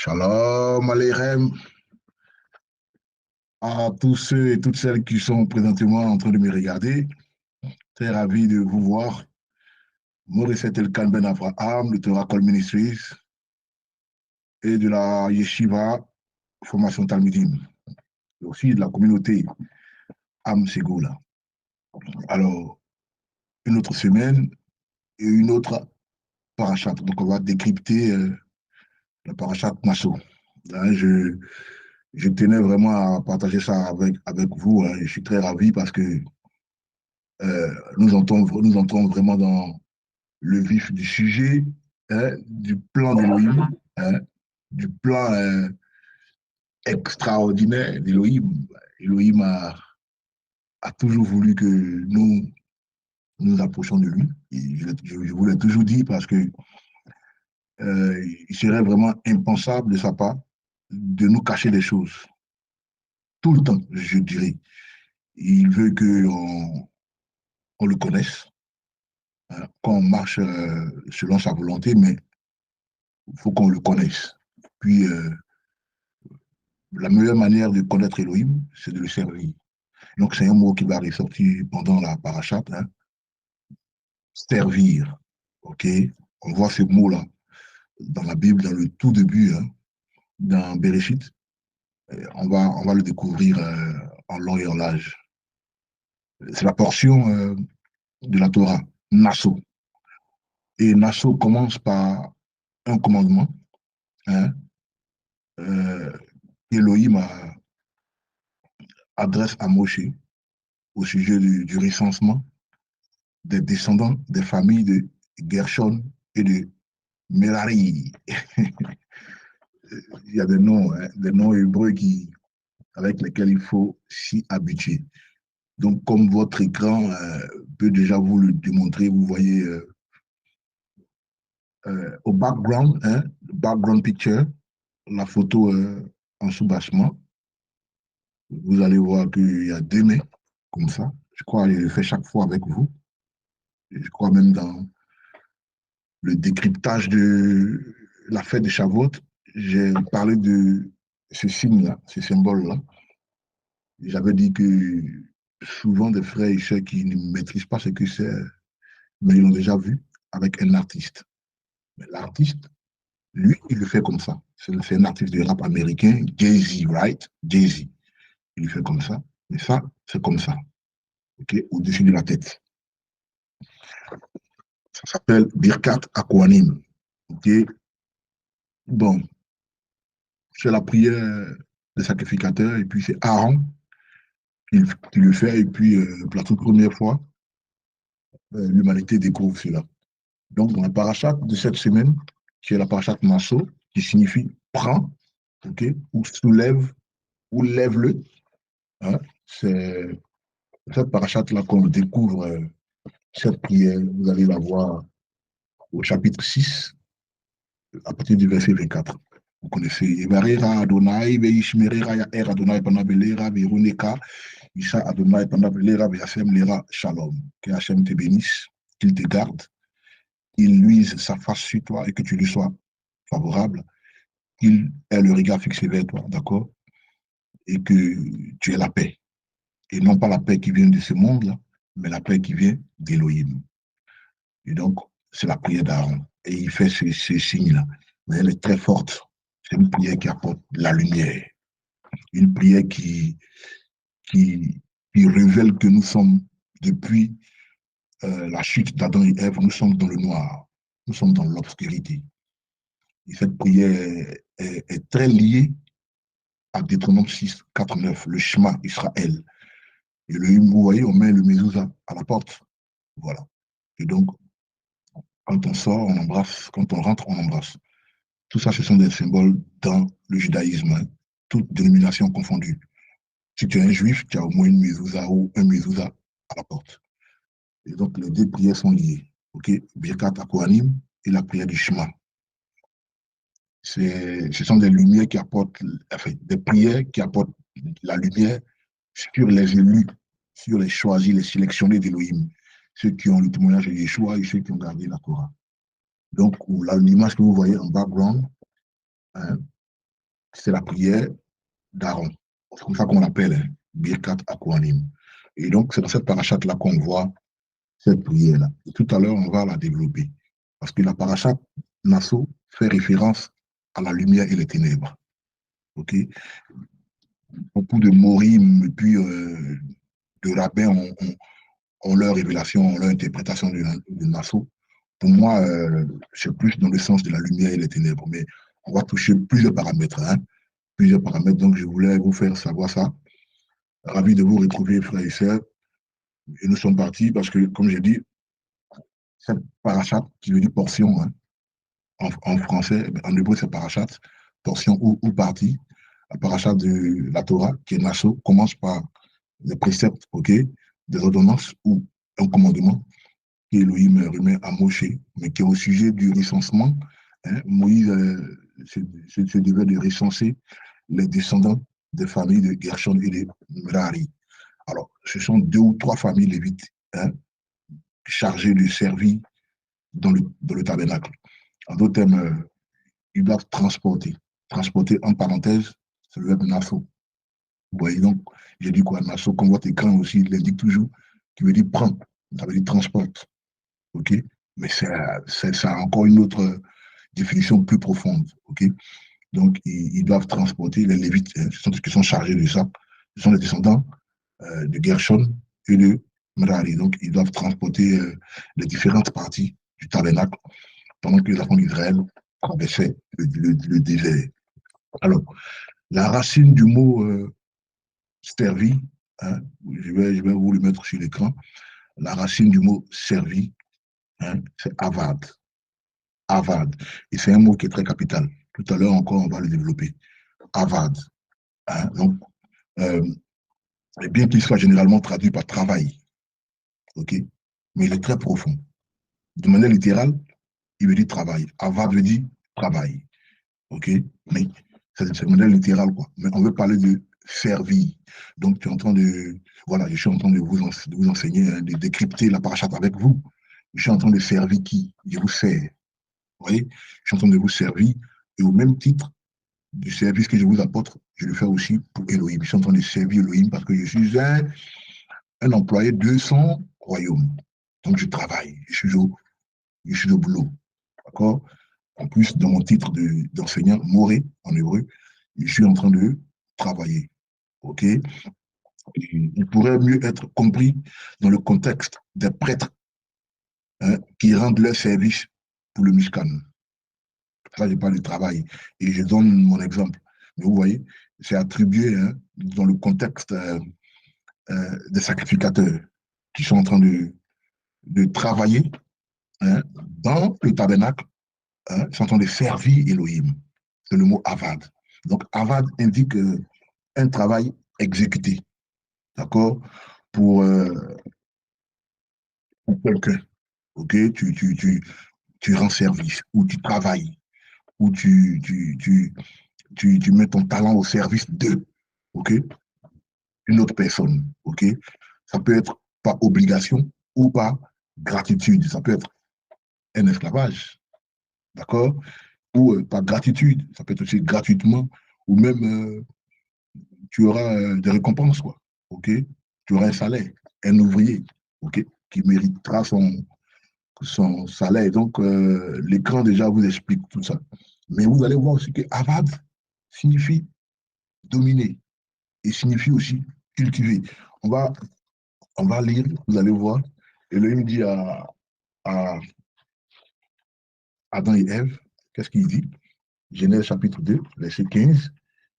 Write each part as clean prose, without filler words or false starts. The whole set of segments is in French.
Shalom Aleichem à tous ceux et toutes celles qui sont présentement en train de me regarder. Très ravi de vous voir. Maurice Elkan Ben Abraham, de Torah Call Ministries et de la Yeshiva Formation Talmudim, et aussi de la communauté Am Segoula. Alors, une autre semaine et une autre parachat. Donc, on va décrypter la parachat Nassau. Hein, je tenais vraiment à partager ça avec vous. Hein. Je suis très ravi parce que nous entrons vraiment dans le vif du sujet, hein, du plan d'Élohim, hein, du plan extraordinaire d'Élohim. Élohim a toujours voulu que nous approchions de lui. Et je vous l'ai toujours dit parce que il serait vraiment impensable de sa part de nous cacher des choses. Tout le temps, je dirais. Il veut qu'on on le connaisse, hein, qu'on marche selon sa volonté, mais il faut qu'on le connaisse. Puis, la meilleure manière de connaître Elohim, c'est de le servir. Donc, c'est un mot qui va ressortir pendant la parachat, hein, servir. OK? On voit ce mot-là dans la Bible, dans le tout début, hein, dans Bereshit. On va le découvrir en long et en large. C'est la portion de la Torah, Nassau. Et Nassau commence par un commandement, hein, euh, Elohim adresse à Moshe au sujet du recensement des descendants des familles de Gershon et de Merari. Il y a hein, des noms hébreux avec lesquels il faut s'y habituer. Donc, comme votre écran peut déjà vous le démontrer, vous voyez au background, hein, background picture, la photo en sous-bassement, vous allez voir qu'il y a deux mains, comme ça. Je crois que je le fais chaque fois avec vous. Je crois même dans le décryptage de la fête de Shavuot, j'ai parlé de ce signe-là, ce symbole-là. J'avais dit que souvent des frères et sœurs qui ne maîtrisent pas ce que c'est, mais ils l'ont déjà vu avec un artiste. Mais l'artiste, lui, il le fait comme ça. C'est un artiste de rap américain, Jay-Z, right? Jay-Z. Il le fait comme ça. Mais ça, c'est comme ça. OK? Au-dessus de la tête. Ça s'appelle Birkat Akwanim. OK? Bon, c'est la prière des sacrificateurs et puis c'est Aaron qui le fait et puis pour la toute première fois, l'humanité découvre cela. Donc dans la parachat de cette semaine, qui est la parachat Nassau, qui signifie prends, ok, ou soulève, ou lève-le, hein, c'est cette parachat-là qu'on découvre cette prière, vous allez la voir au chapitre 6, à partir du verset 24. Vous connaissez Evarera Adonai, Veishmerera Yaer Adonai Panabelera, Veruneka, Isha Adonai Panabelera, Veasem Lera Shalom. Que Hachem te bénisse, qu'il te garde, qu'il luise sa face sur toi et que tu lui sois favorable, qu'il ait le regard fixé vers toi, d'accord? Et que tu aies la paix. Et non pas la paix qui vient de ce monde-là, mais la paix qui vient d'Élohim. Et donc, c'est la prière d'Aaron. Et il fait ce signe-là. Mais elle est très forte. C'est une prière qui apporte la lumière. Une prière qui, qui révèle que nous sommes, depuis la chute d'Adam et Ève, nous sommes dans le noir. Nous sommes dans l'obscurité. Et cette prière est très liée à Deutéronome 6, 4, 9, le Shema Israël. Et vous voyez, on met le mezouza à la porte. Voilà. Et donc, quand on sort, on embrasse. Quand on rentre, on embrasse. Tout ça, ce sont des symboles dans le judaïsme, hein, toutes dénominations confondues. Si tu es un juif, tu as au moins une mezouza ou un mezouza à la porte. Et donc, les deux prières sont liées. OK? Birkat Kohanim et la prière du Shema. Ce sont des lumières qui apportent, enfin, des prières qui apportent la lumière sur les élus, sur les choisis, les sélectionnés d'Élohim, ceux qui ont le témoignage de Yeshua et ceux qui ont gardé la Torah. Donc, l'image que vous voyez en background, hein, c'est la prière d'Aaron. C'est comme ça qu'on l'appelle, hein, Birkat Akouanim. Et donc, c'est dans cette parachate-là qu'on voit cette prière-là. Et tout à l'heure, on va la développer. Parce que la parachate Nassau fait référence à la lumière et les ténèbres. OK? Beaucoup de morim et puis de rabbins ont leur révélation, ont leur interprétation de Nassau. Pour moi, c'est plus dans le sens de la lumière et les ténèbres. Mais on va toucher plusieurs paramètres. Hein, plusieurs paramètres. Donc, je voulais vous faire savoir ça. Ravi de vous retrouver, frères et sœurs. Et nous sommes partis parce que, comme j'ai dit, cette parachate, qui veut dire portion, hein, en français, en hébreu, c'est parachate, portion ou partie. La parachate de la Torah, qui est Nassau, commence par des préceptes, ok, des ordonnances ou un commandement qu'Élohim remet à Moshe, mais qui est au sujet du recensement. Hein, Moïse se devait de recenser les descendants des familles de Gershon et de Merari. Alors, ce sont 2 ou 3 familles lévites, hein, chargées de servir dans le tabernacle. En d'autres termes, ils doivent transporter. Transporter, en parenthèse, c'est le verbe nasso. Vous voyez donc, j'ai dit quoi, nasso, comme votre écran aussi il l'indique toujours, qui veut dire prendre, ça veut dire transporte. OK? Mais ça a encore une autre définition plus profonde. OK? Donc, ils doivent transporter les Lévites, hein, ce sont ceux qui sont chargés de ça. Ce sont les descendants de Gershon et de Merari. Donc, ils doivent transporter les différentes parties du tabernacle pendant que les enfants d'Israël traversaient le désert. Alors, la racine du mot servi, hein, je vais vous le mettre sur l'écran. La racine du mot servi, hein, c'est avad. Avad. Et c'est un mot qui est très capital. Tout à l'heure encore, on va le développer. Avad. Hein, donc, euh, bien qu'il soit généralement traduit par travail, ok, mais il est très profond. De manière littérale, il veut dire travail. Avad veut dire travail, ok, mais c'est de manière littérale, quoi. Mais on veut parler de servir. Donc, tu es en train de, voilà, je suis en train de vous enseigner, hein, de décrypter la parachate avec vous. Je suis en train de servir qui? Je vous sers. Vous voyez? Je suis en train de vous servir. Et au même titre du service que je vous apporte, je le fais aussi pour Elohim. Je suis en train de servir Elohim parce que je suis un employé de son royaume. Donc, je travaille. Je suis au boulot. D'accord? En plus, dans mon titre d'enseignant, moré en hébreu, je suis en train de travailler. OK? Il pourrait mieux être compris dans le contexte des prêtres, hein, qui rendent leur service pour le Mishkan. Là, je parle du travail et je donne mon exemple. Mais vous voyez, c'est attribué, hein, dans le contexte des sacrificateurs qui sont en train de travailler, hein, dans le tabernacle, hein, ils sont en train de servir Elohim. C'est le mot avad. Donc, avad indique un travail exécuté, d'accord, pour, euh, pour quelqu'un. Ok, tu rends service, ou tu travailles, ou tu mets ton talent au service de, ok, une autre personne. Ok, ça peut être par obligation ou par gratitude. Ça peut être un esclavage, d'accord, ou par gratitude. Ça peut être aussi gratuitement, ou même tu auras des récompenses, quoi. Ok, tu auras un salaire, un ouvrier, ok, qui méritera son salaire. Donc, l'écran déjà vous explique tout ça. Mais vous allez voir aussi que Avad signifie dominer et signifie aussi cultiver. On va, on va lire, vous allez voir. Elohim dit à Adam et Ève, qu'est-ce qu'il dit? Genèse chapitre 2, verset 15.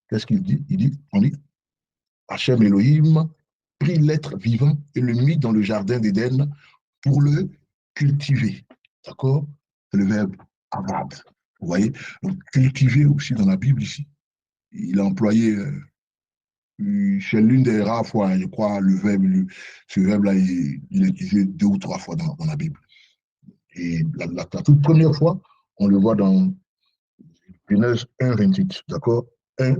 Qu'est-ce qu'il dit? On dit, Hachem Elohim prit l'être vivant et le mit dans le jardin d'Éden pour le cultiver. D'accord? C'est le verbe avad. Vous voyez? Donc, cultiver aussi dans la Bible ici. Il a employé, c'est l'une des rares fois, je crois, ce verbe-là, il est utilisé 2 ou 3 fois dans la Bible. Et la toute première fois, on le voit dans Genèse 1, 28. D'accord? 1,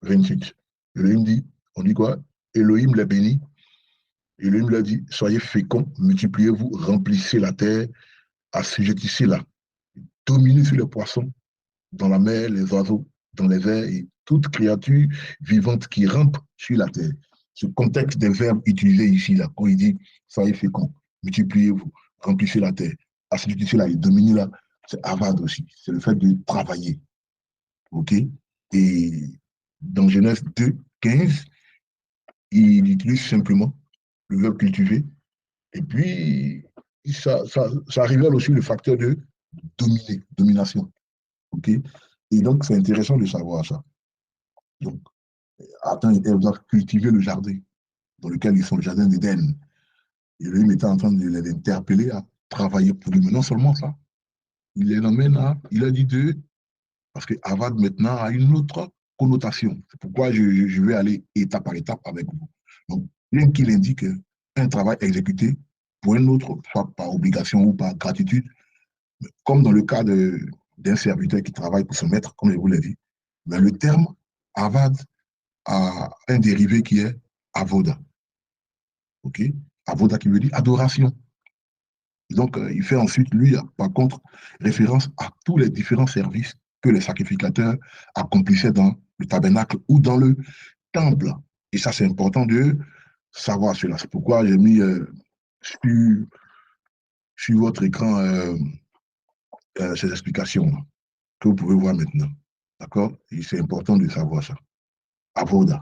28. Elohim dit, on dit quoi? Elohim l'a béni. Elohim l'a dit, soyez féconds, multipliez-vous, remplissez la terre, assujettissez-la, dominez sur les poissons, dans la mer, les oiseaux, dans les airs et toute créature vivante qui rampe sur la terre. Ce contexte des verbes utilisés ici, là, quand il dit soyez féconds, multipliez-vous, remplissez la terre, assiduité là et dominez là, c'est avad aussi. C'est le fait de travailler. OK? Et dans Genèse 2, 15, il utilise simplement le verbe cultiver. Et puis, ça révèle aussi le facteur de dominer, domination. OK? Et donc, c'est intéressant de savoir ça. Donc, Adam et Ève doivent cultiver le jardin dans lequel ils sont, le jardin d'Éden. Et lui était en train de les interpeller à travailler pour lui. Mais non seulement ça, il les emmène à, il a dit d'eux, parce que Avad maintenant a une autre connotation. C'est pourquoi je vais aller étape par étape avec vous. Donc, bien qu'il indique un travail exécuté pour un autre, soit par obligation ou par gratitude, comme dans le cas d'un serviteur qui travaille pour son maître, comme je vous l'ai dit, mais le terme Avad a un dérivé qui est Avoda. OK? Avoda qui veut dire adoration. Et donc, il fait ensuite, lui, par contre, référence à tous les différents services que les sacrificateurs accomplissaient dans le tabernacle ou dans le temple. Et ça, c'est important de savoir cela. C'est pourquoi j'ai mis sur, sur votre écran ces explications que vous pouvez voir maintenant. D'accord? Et c'est important de savoir ça. Avoda,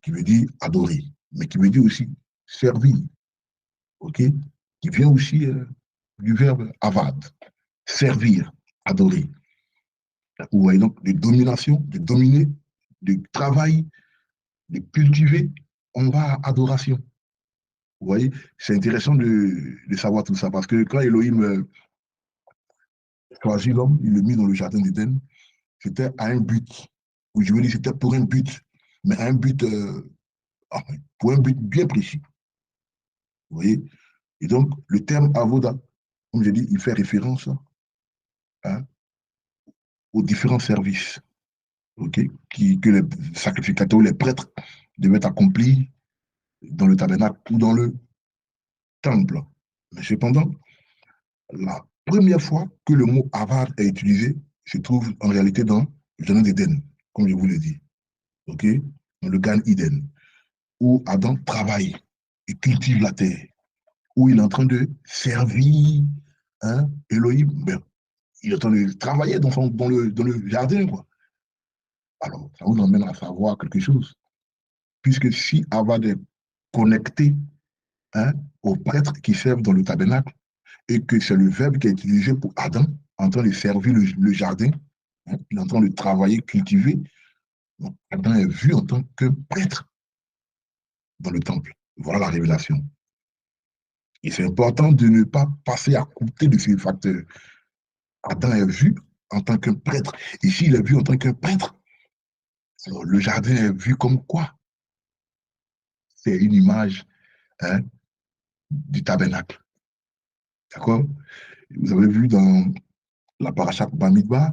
qui veut dire adorer, mais qui veut dire aussi servir. OK? Qui vient aussi du verbe avad, servir, adorer. Vous voyez donc de domination, de dominer, de travail, de cultiver, on va à adoration. Vous voyez, c'est intéressant de savoir tout ça parce que quand Elohim choisit l'homme, il le mit dans le jardin d'Éden, c'était à un but. Ou je veux dire, c'était pour un but, mais un but, pour un but bien précis. Vous voyez, et donc le terme avoda, comme je dis, il fait référence hein, aux différents services okay, que les sacrificateurs ou les prêtres devaient accomplir dans le tabernacle ou dans le temple. Mais cependant, la première fois que le mot avare est utilisé se trouve en réalité dans le jardin d'Éden, comme je vous l'ai dit, ok, dans le Gan Eden, où Adam travaille et cultive la terre, où il est en train de servir hein, Elohim. Ben, il est en train de travailler dans le jardin. Quoi. Alors, ça nous emmène à savoir quelque chose. Puisque si Avad est connecté hein, aux prêtres qui servent dans le tabernacle, et que c'est le verbe qui est utilisé pour Adam, en train de servir le jardin, hein, il est en train de travailler, cultiver. Donc, Adam est vu en tant que prêtre dans le temple. Voilà la révélation. Et c'est important de ne pas passer à côté de ces facteurs. Adam est vu en tant qu'un prêtre. Et s'il est vu en tant qu'un prêtre, alors le jardin est vu comme quoi? C'est une image hein, du tabernacle. D'accord? Vous avez vu dans la paracha Bamidbar,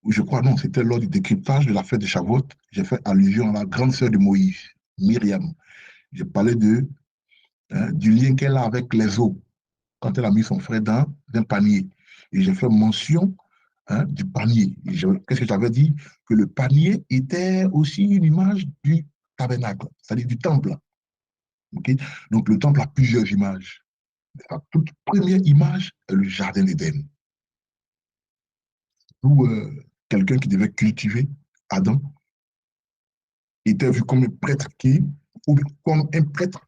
où je crois, non, c'était lors du décryptage de la fête de Shavuot, j'ai fait allusion à la grande sœur de Moïse, Myriam. J'ai parlé hein, du lien qu'elle a avec les eaux, quand elle a mis son frère dans un panier. Et j'ai fait mention hein, du panier. Qu'est-ce que j'avais dit? Que le panier était aussi une image du tabernacle, c'est-à-dire du temple. Okay? Donc le temple a plusieurs images. La toute première image est le jardin d'Éden, où quelqu'un qui devait cultiver, Adam, était vu comme un prêtre ou comme un prêtre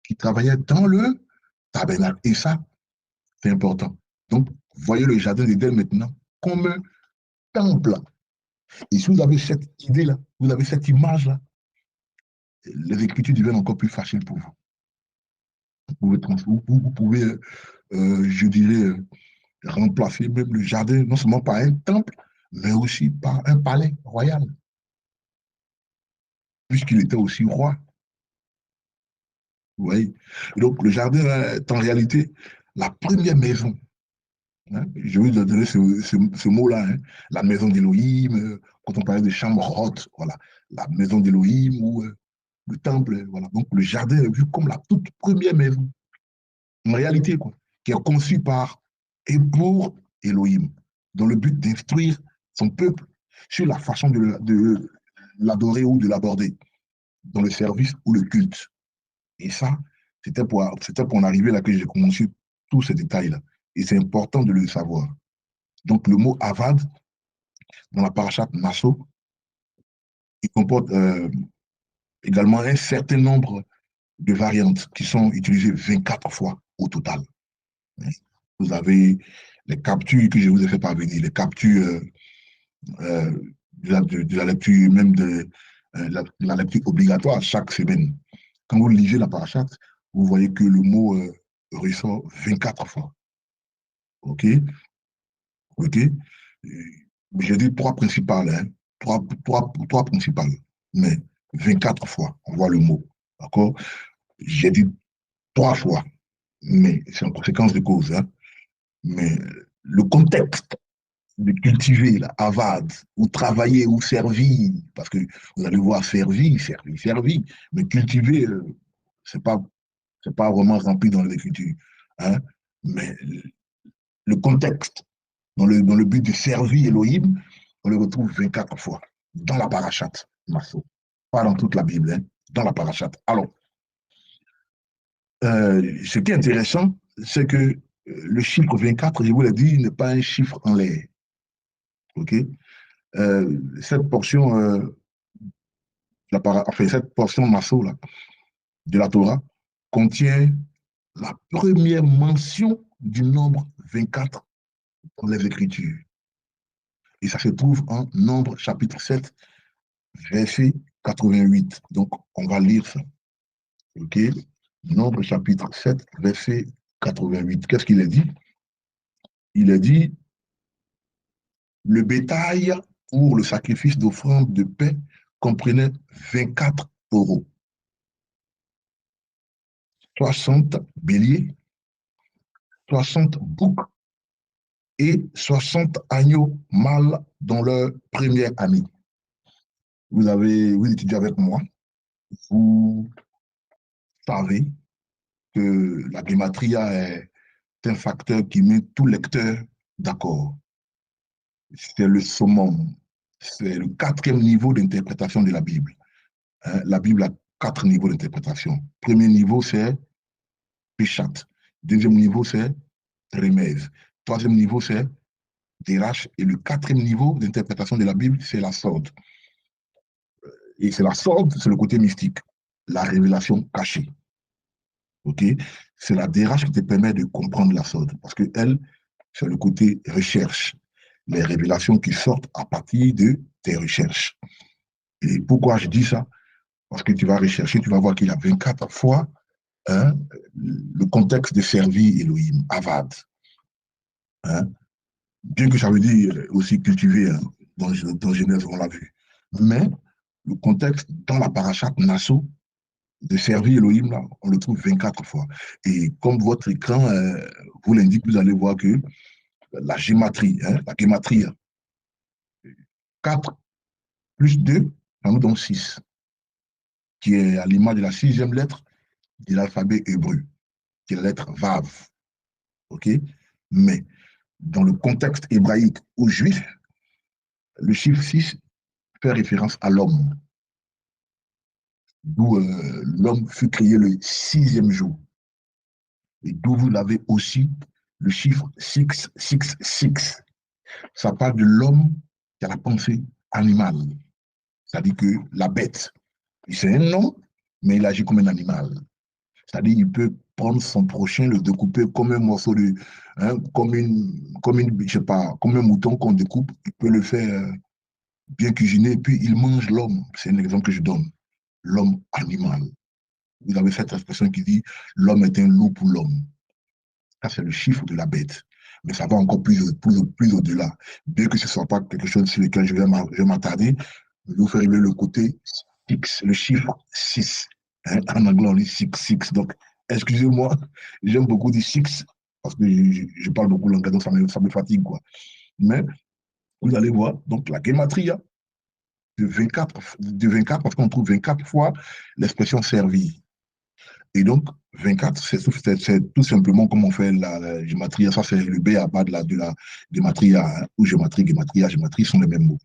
qui travaillait dans le tabernacle. Et ça, c'est important. Donc, voyez le jardin d'Éden maintenant comme un temple. Et si vous avez cette idée-là, vous avez cette image-là, les écritures deviennent encore plus faciles pour vous. Vous pouvez je dirais, remplacer même le jardin, non seulement par un temple, mais aussi par un palais royal, puisqu'il était aussi roi. Vous voyez? Et donc, le jardin est en réalité la première maison. Hein? Je vais vous donner ce mot-là, hein? La maison d'Élohim, quand on parlait de chambre haute, voilà, la maison d'Élohim ou le temple, voilà. Donc, le jardin est vu comme la toute première maison, en réalité, quoi, qui est conçue par et pour Elohim, dans le but d'instruire son peuple sur la façon de l'adorer ou de l'aborder dans le service ou le culte. Et ça, c'était pour en arriver là que j'ai commencé tous ces détails-là. Et c'est important de le savoir. Donc, le mot avad, dans la parachate Nassau, il comporte également un certain nombre de variantes qui sont utilisées 24 fois au total. Vous avez les captures que je vous ai fait parvenir, les captures euh, de la lecture, même de la lecture obligatoire chaque semaine. Quand vous lisez la parachate, vous voyez que le mot ressort 24 fois. OK? OK? J'ai dit trois principales, hein? Trois principales, mais 24 fois, on voit le mot. D'accord? J'ai dit trois fois, mais c'est en conséquence de cause. Hein? Mais le contexte de cultiver, la avade, ou travailler, ou servir, parce que vous allez voir servir, mais cultiver, c'est pas vraiment rempli dans l'écriture. Hein? Mais le contexte, dans le but de servir Elohim, on le retrouve 24 fois dans la parachate, Masso. Pas dans toute la Bible, hein, dans la parachate. Alors, ce qui est intéressant, c'est que le chiffre 24, je vous l'ai dit, n'est pas un chiffre en l'air. OK? Cette portion, enfin, cette portion Masso là, de la Torah contient la première mention du nombre 24 dans les Écritures. Et ça se trouve en Nombre chapitre 7, verset 88. Donc, on va lire ça. OK? Nombre chapitre 7, verset 88. Qu'est-ce qu'il a dit? Il a dit, le bétail pour le sacrifice d'offrande de paix comprenait 24 taureaux, 60 béliers, 60 boucs et 60 agneaux mâles dans leur première année. Vous étudiez avec moi, vous savez que la gématria est un facteur qui met tout lecteur d'accord. C'est le summum, c'est le quatrième niveau d'interprétation de la Bible. Hein, la Bible a 4 niveaux d'interprétation. Premier niveau, c'est Peshat. Deuxième niveau, c'est Remez. Troisième niveau, c'est Derash. Et le quatrième niveau d'interprétation de la Bible, c'est la sorte. Et c'est la sorte, c'est le côté mystique, la révélation cachée. OK? C'est la Derash qui te permet de comprendre la sorte. Parce que elle, c'est le côté recherche. Les révélations qui sortent à partir de tes recherches. Et pourquoi je dis ça? Parce que tu vas rechercher, tu vas voir qu'il y a 24 fois hein, le contexte de servir Elohim, Avad. Hein, bien que ça veut dire aussi cultiver, hein, dans Genèse, on l'a vu. Mais le contexte dans la parachate Nassau, de servir Elohim, là, on le trouve 24 fois. Et comme votre écran vous l'indique, vous allez voir que la gématrie, hein, la gématrie, 4 plus 2, ça nous donne 6, qui est à l'image de la sixième lettre de l'alphabet hébreu, qui est la lettre Vav. OK? Mais dans le contexte hébraïque ou juif, le chiffre 6 fait référence à l'homme, d'où l'homme fut créé le sixième jour. Et d'où vous avez aussi le chiffre 666. Ça parle de l'homme qui a la pensée animale. C'est-à-dire que la bête, c'est un homme, mais il agit comme un animal. C'est-à-dire qu'il peut prendre son prochain, le découper comme un morceau de, hein, je sais pas, comme un mouton qu'on découpe, il peut le faire bien cuisiner, puis il mange l'homme. C'est un exemple que je donne. L'homme animal. Vous avez cette expression qui dit l'homme est un loup pour l'homme. Ça, c'est le chiffre de la bête. Mais ça va encore plus au-delà. Bien que ce ne soit pas quelque chose sur lequel je vais m'attarder, je vais vous faire le côté 6, le chiffre 6. Hein, en anglais, on dit 6. Donc, excusez-moi, j'aime beaucoup dire 6 parce que je parle beaucoup l'anglais, donc ça me fatigue, quoi. Mais vous allez voir, donc la gematria de 24 parce qu'on trouve 24 fois l'expression servir. Et donc, 24, c'est tout simplement comme on fait la gématria. Ça, c'est le B à bas de la gématria, hein, ou gématrie sont les mêmes mots.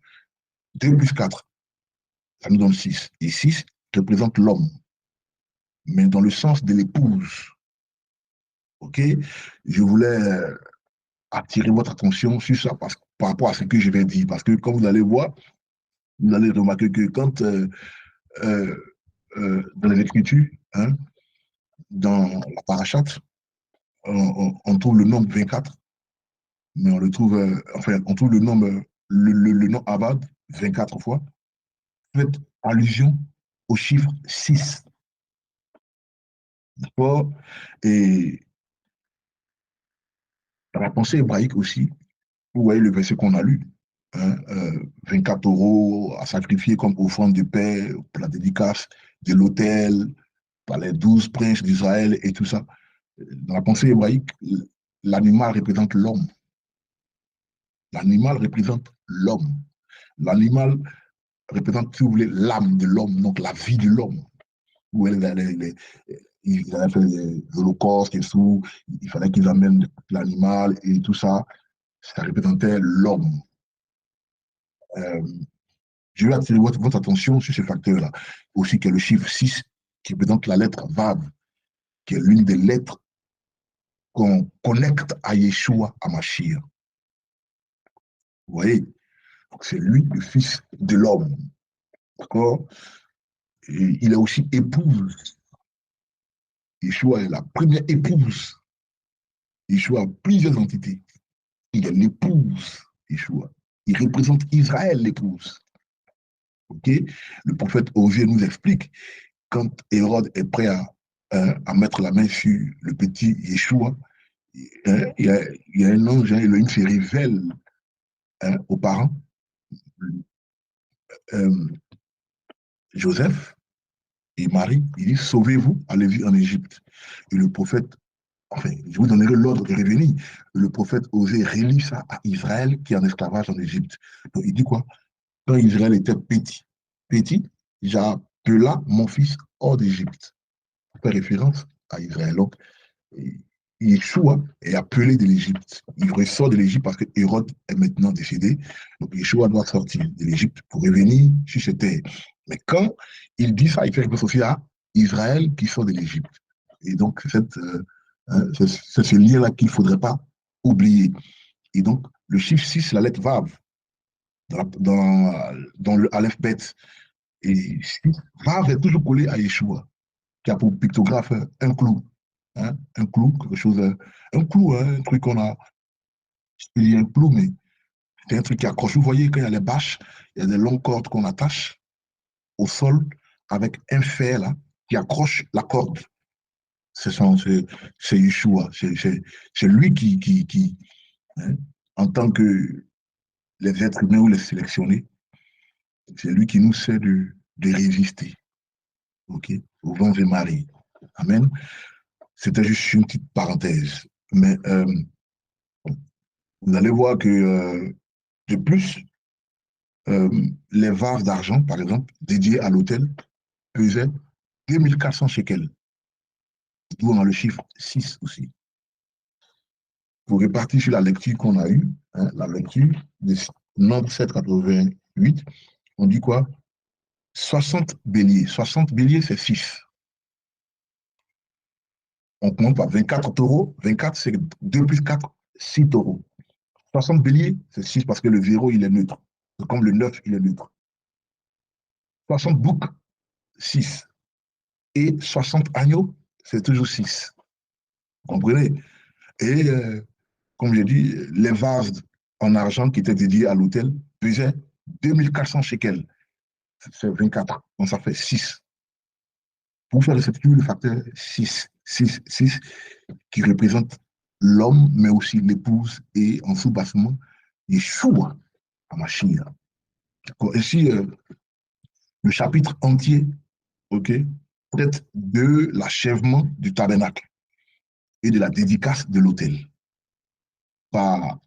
2 plus 4, ça nous donne 6. Et 6 représente l'homme, mais dans le sens de l'épouse. OK? Je voulais attirer votre attention sur ça par rapport à ce que je vais dire. Parce que quand vous allez voir, vous allez remarquer que quand euh, dans les Écritures, hein, dans la parachate, on trouve le nombre 24, mais on le trouve, enfin, on trouve le nombre, le nom Abad 24 fois, fait allusion au chiffre 6. D'accord? Et dans la pensée hébraïque aussi, vous voyez le verset qu'on a lu, hein, 24 euros à sacrifier comme offrande de paix pour la dédicace de l'autel, par les 12 princes d'Israël et tout ça. Dans la pensée hébraïque, l'animal représente l'homme. L'animal représente l'homme. L'animal représente, si vous voulez, l'âme de l'homme, donc la vie de l'homme. Ils avaient fait l'Holocauste et tout, il fallait qu'ils amènent l'animal et tout ça. Ça représentait l'homme. Euh, je vais attirer votre attention sur ce facteur-là. Aussi, que le chiffre 6, qui représente la lettre Vav, qui est l'une des lettres qu'on connecte à Yeshua, à Mashiach. Vous voyez? C'est lui, le fils de l'homme. D'accord? Et il est aussi épouse. Yeshua est la première épouse. Yeshua a plusieurs entités. Il est l'épouse, Yeshua. Il représente Israël, l'épouse. OK? Le prophète Osée nous explique, quand Hérode est prêt à mettre la main sur le petit Yeshua, hein, il y a un ange, hein, Elohim se révèle, hein, aux parents, euh, Joseph et Marie, il dit, sauvez-vous, allez-y en Égypte. Et le prophète, enfin, je vous donnerai l'ordre de revenir. Le prophète Osée relie ça à Israël qui est en esclavage en Égypte. Donc il dit quoi? Quand Israël était petit, j'appela mon fils hors d'Égypte. Il fait référence à Israël. Donc, Yeshua est appelé de l'Égypte. Il ressort de l'Égypte parce que Hérode est maintenant décédé. Donc, Yeshua doit sortir de l'Égypte pour revenir sur cette terre. Mais quand il dit ça, il fait référence aussi à Israël qui sort de l'Égypte. Et donc, c'est ce lien-là qu'il ne faudrait pas oublier. Et donc, le chiffre 6, la lettre Vav, dans le Aleph Bet, et Vav est toujours collé à Yeshua, qui a pour pictographe un clou. Hein, un clou, quelque chose, un clou, hein, un truc qu'on a, je dis un clou, mais c'est un truc qui accroche. Vous voyez, quand il y a les bâches, il y a des longues cordes qu'on attache au sol avec un fer là, qui accroche la corde. C'est Yeshua, c'est lui hein, en tant que les êtres humains ou les sélectionnés, c'est lui qui nous sert de résister, ok, aux vents et marées. Amen. C'était juste une petite parenthèse. Mais vous allez voir que de plus, euh, les vases d'argent, par exemple, dédiés à l'hôtel, pesaient 2400 shekels, d'où on a le chiffre 6 aussi. Pour repartir sur la lecture qu'on a eue, hein, la lecture de nombre 788, on dit quoi? 60 béliers. 60 béliers, c'est 6. On compte par 24 taureaux. 24, c'est 2 plus 4, 6 taureaux. 60 béliers, c'est 6 parce que le 0, il est neutre. Comme le 9, il est neutre. 60 boucs, 6. Et 60 agneaux, c'est toujours 6. Vous comprenez? Et comme j'ai dit, les vases en argent qui étaient dédiés à l'hôtel pesaient 2400 shekels. C'est 24. Donc ça fait 6. Pour faire de cette figure, le facteur 6, 6, 6, qui représente l'homme, mais aussi l'épouse, et en sous-bassement, Yeshua, à Mashiach. Ici, le chapitre entier, ok, traite de l'achèvement du tabernacle et de la dédicace de l'autel par,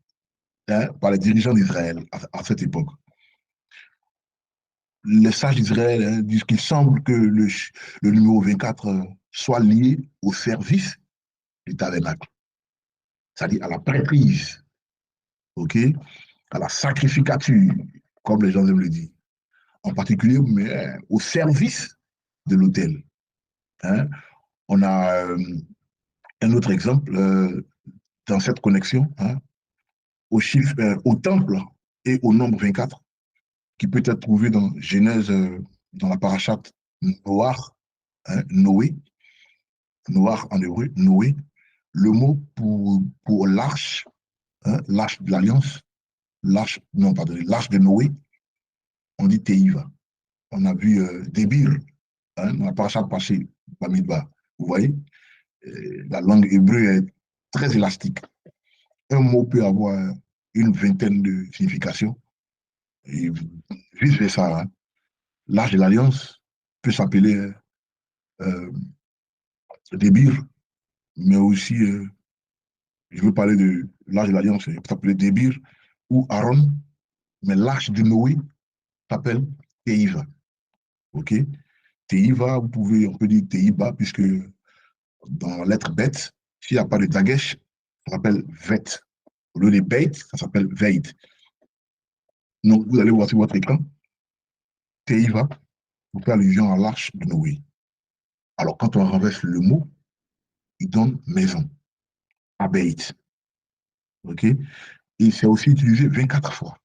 hein, par les dirigeants d'Israël à cette époque. Les sages d'Israël, hein, disent qu'il semble que le numéro 24 soit lié au service du tabernacle, c'est-à-dire à la prêtrise, ok, à la sacrificature, comme les gens aiment le dire. en particulier, mais au service de l'autel. Hein. On a un autre exemple dans cette connexion, hein, au temple et au nombre 24, qui peut être trouvé dans Genèse, dans la parachate Noir, hein, Noé, Noir en hébreu, Noé. Le mot pour l'arche, hein, l'arche de l'Alliance, l'arche, non, pardon, l'arche de Noé, on dit Teiva. On a vu Débir, hein, dans la parachate passée, Bamidba. Vous voyez, la langue hébreu est très élastique. Un mot peut avoir une vingtaine de significations, et vice-versa. Hein. L'arche de l'Alliance peut s'appeler euh, Débir, mais aussi, je veux parler de l'arche de l'Alliance, il peut s'appeler Débir ou Aaron, mais l'arche de Noé s'appelle Teiva. OK? Teiva, on peut dire Teiba, puisque dans la lettre bête, s'il n'y a pas de Dagesh, ça s'appelle Vet. Au lieu de Beit, ça s'appelle Veit. Donc, vous allez voir sur votre écran, Teiva, vous fait allusion à l'arche de Noé. Alors, quand on renverse le mot, il donne maison, Abeit. OK? Et c'est aussi utilisé 24 fois.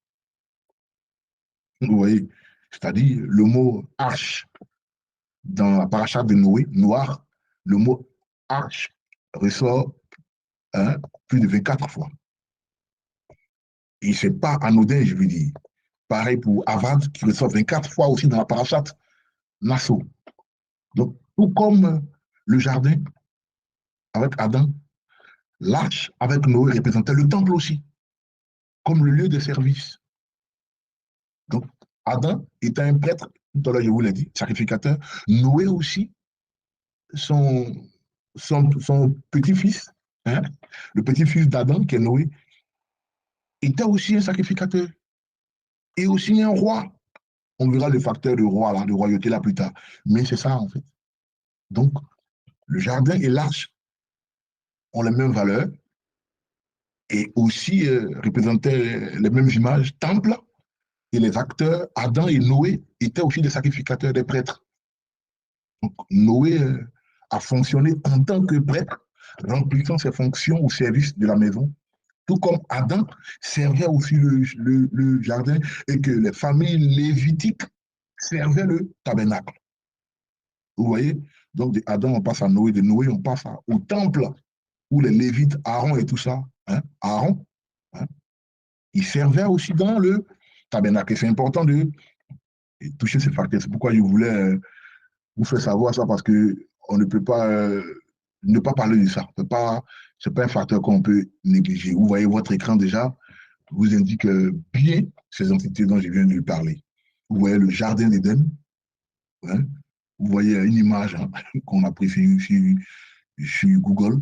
Vous voyez? C'est-à-dire, le mot arche, dans la paracha de Noé, noir, le mot arche ressort, hein, plus de 24 fois. Et ce n'est pas anodin, je veux dire. Pareil pour Avad, qui ressort 24 fois aussi dans la parachate Nassau. Donc, tout comme le jardin avec Adam, l'arche avec Noé représentait le temple aussi, comme le lieu de service. Donc, Adam était un prêtre, tout à l'heure je vous l'ai dit, sacrificateur. Noé aussi, son, son petit-fils, hein, le petit-fils d'Adam, qui est Noé, était aussi un sacrificateur et aussi un roi. On verra le facteur de roi, là, de royauté là plus tard. Mais c'est ça, en fait. Donc, le jardin et l'arche ont les mêmes valeurs et aussi représentaient les mêmes images. Temple et les acteurs, Adam et Noé, étaient aussi des sacrificateurs, des prêtres. Donc, Noé a fonctionné en tant que prêtre, remplissant ses fonctions au service de la maison, tout comme Adam servait aussi le jardin et que les familles lévitiques servaient le tabernacle. Vous voyez? Donc, de Adam, on passe à Noé, de Noé, on passe au temple, où les Lévites, Aaron et tout ça, hein, Aaron, hein, il servait aussi dans le tabernacle. Et c'est important de toucher ces facteurs. C'est pourquoi je voulais vous faire savoir ça, parce qu'on ne peut pas ne pas parler de ça. Ce n'est pas un facteur qu'on peut négliger. Vous voyez, votre écran déjà vous indique bien ces entités dont je viens de parler. Vous voyez le jardin d'Éden, hein, vous voyez une image, hein, qu'on a prise sur Google.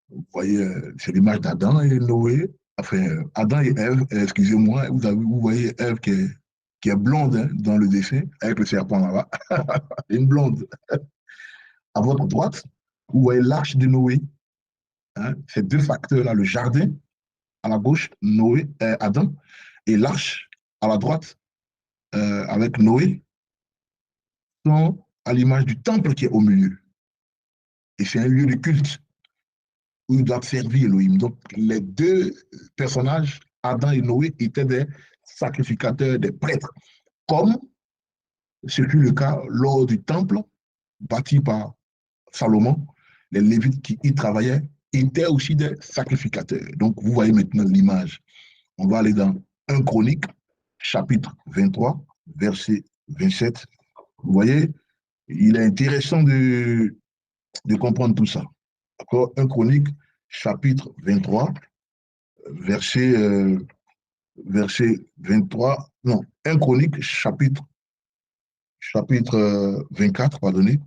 Vous voyez, c'est l'image d'Adam et Noé. Enfin, Adam et Ève, excusez-moi, vous voyez Ève qui est blonde, hein, dans le dessin, avec le serpent là-bas. Une blonde. À votre droite, vous voyez l'arche de Noé. Hein, ces deux facteurs-là, le jardin à la gauche, Noé, Adam, et l'arche à la droite, avec Noé, sont à l'image du temple qui est au milieu. Et c'est un lieu de culte où ils doivent servir Elohim. Donc, les deux personnages, Adam et Noé, étaient des sacrificateurs, des prêtres, comme ce fut le cas lors du temple bâti par Salomon. Les Lévites qui y travaillaient étaient aussi des sacrificateurs. Donc, vous voyez maintenant l'image. On va aller dans 1 Chronique, chapitre 23, verset 27. Vous voyez, il est intéressant de comprendre tout ça. D'accord? 1 Chronique, chapitre 23, verset, verset 23, non, 1 Chronique, chapitre 24, pardonnez,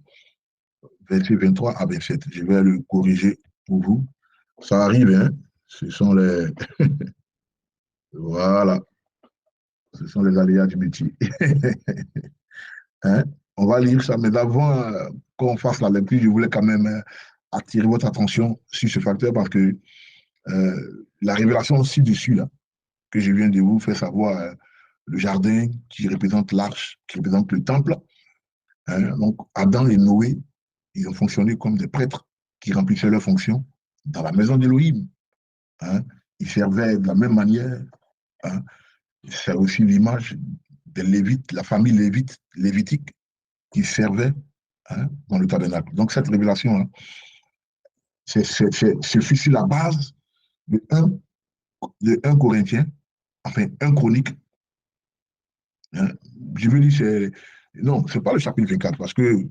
verset 23 à 27. Je vais le corriger pour vous. Ça arrive, hein? Ce sont les... Voilà, ce sont les aléas du métier. Hein? On va lire ça, mais avant qu'on fasse la lecture, je voulais quand même attirer votre attention sur ce facteur parce que la révélation ci-dessus, là, que je viens de vous faire savoir, le jardin, qui représente l'arche, qui représente le temple. Hein. Donc, Adam et Noé, ils ont fonctionné comme des prêtres qui remplissaient leurs fonctions dans la maison d'Élohim. Hein. Ils servaient de la même manière. Hein. C'est aussi l'image des Lévites, la famille lévitique qui servait, hein, dans le tabernacle. Donc, cette révélation, hein, ce fut sur la base de 1 Corinthiens, enfin 1 Chronique. Hein. Je veux dire, non, ce n'est pas le chapitre 24, parce que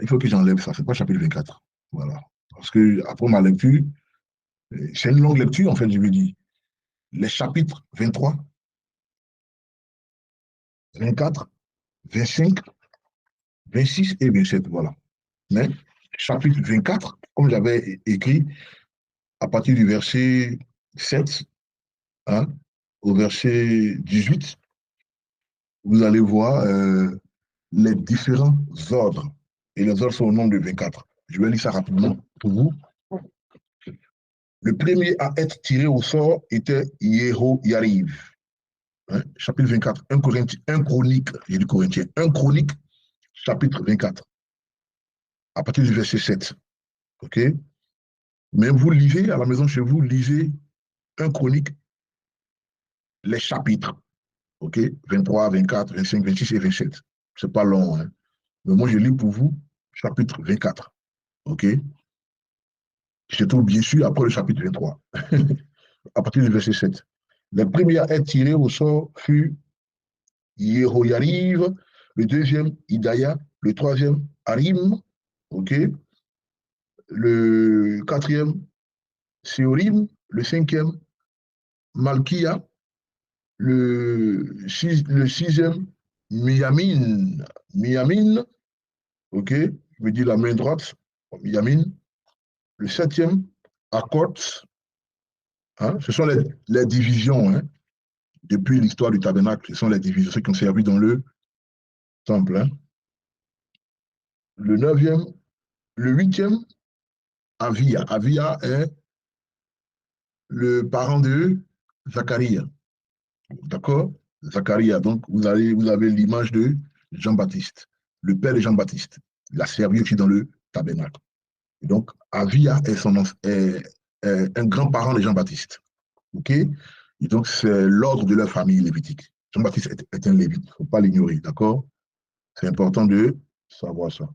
il faut que j'enlève ça, ce n'est pas le chapitre 24. Voilà. Parce que après ma lecture, c'est une longue lecture, en fait, je veux dire. Les chapitres 23, 24, 25, 26 et 27, voilà. Mais chapitre 24, comme j'avais écrit, à partir du verset 7, hein, au verset 18, vous allez voir les différents ordres. Et les ordres sont au nombre de 24. Je vais lire ça rapidement pour vous. Le premier à être tiré au sort était Yehoyariv. Hein, chapitre 24, 1 Corinthiens, 1 Chronique, j'ai dit Corinthiens, 1 Chronique, chapitre 24, à partir du verset 7. OK? Mais vous lisez à la maison chez vous, lisez 1 Chronique, les chapitres. OK? 23, 24, 25, 26 et 27. C'est pas long, hein? Mais moi, je lis pour vous chapitre 24. OK? Je trouve bien sûr après le chapitre 23, à partir du verset 7. Le premier à être tiré au sort fut Yehoyariv, le deuxième Hidaya, le troisième Harim, OK? Le quatrième Seorim, le cinquième Malkia, le sixième Miyamin, OK? Je me dis la main droite, Miyamin. Le septième Akot, hein? Ce sont les divisions, hein? Depuis l'histoire du tabernacle, ce sont les divisions, ceux qui ont servi dans le temple. Hein? Le neuvième, le huitième, Avia. Avia est le parent de Zacharia. D'accord? Zacharia. Donc, vous avez l'image de Jean-Baptiste, le père de Jean-Baptiste. Il a servi aussi dans le tabernacle. Et donc, Avia est un grand-parent de Jean-Baptiste. OK? Et donc, c'est l'ordre de leur famille lévitique. Jean-Baptiste est un lévite, il ne faut pas l'ignorer. D'accord? C'est important de savoir ça.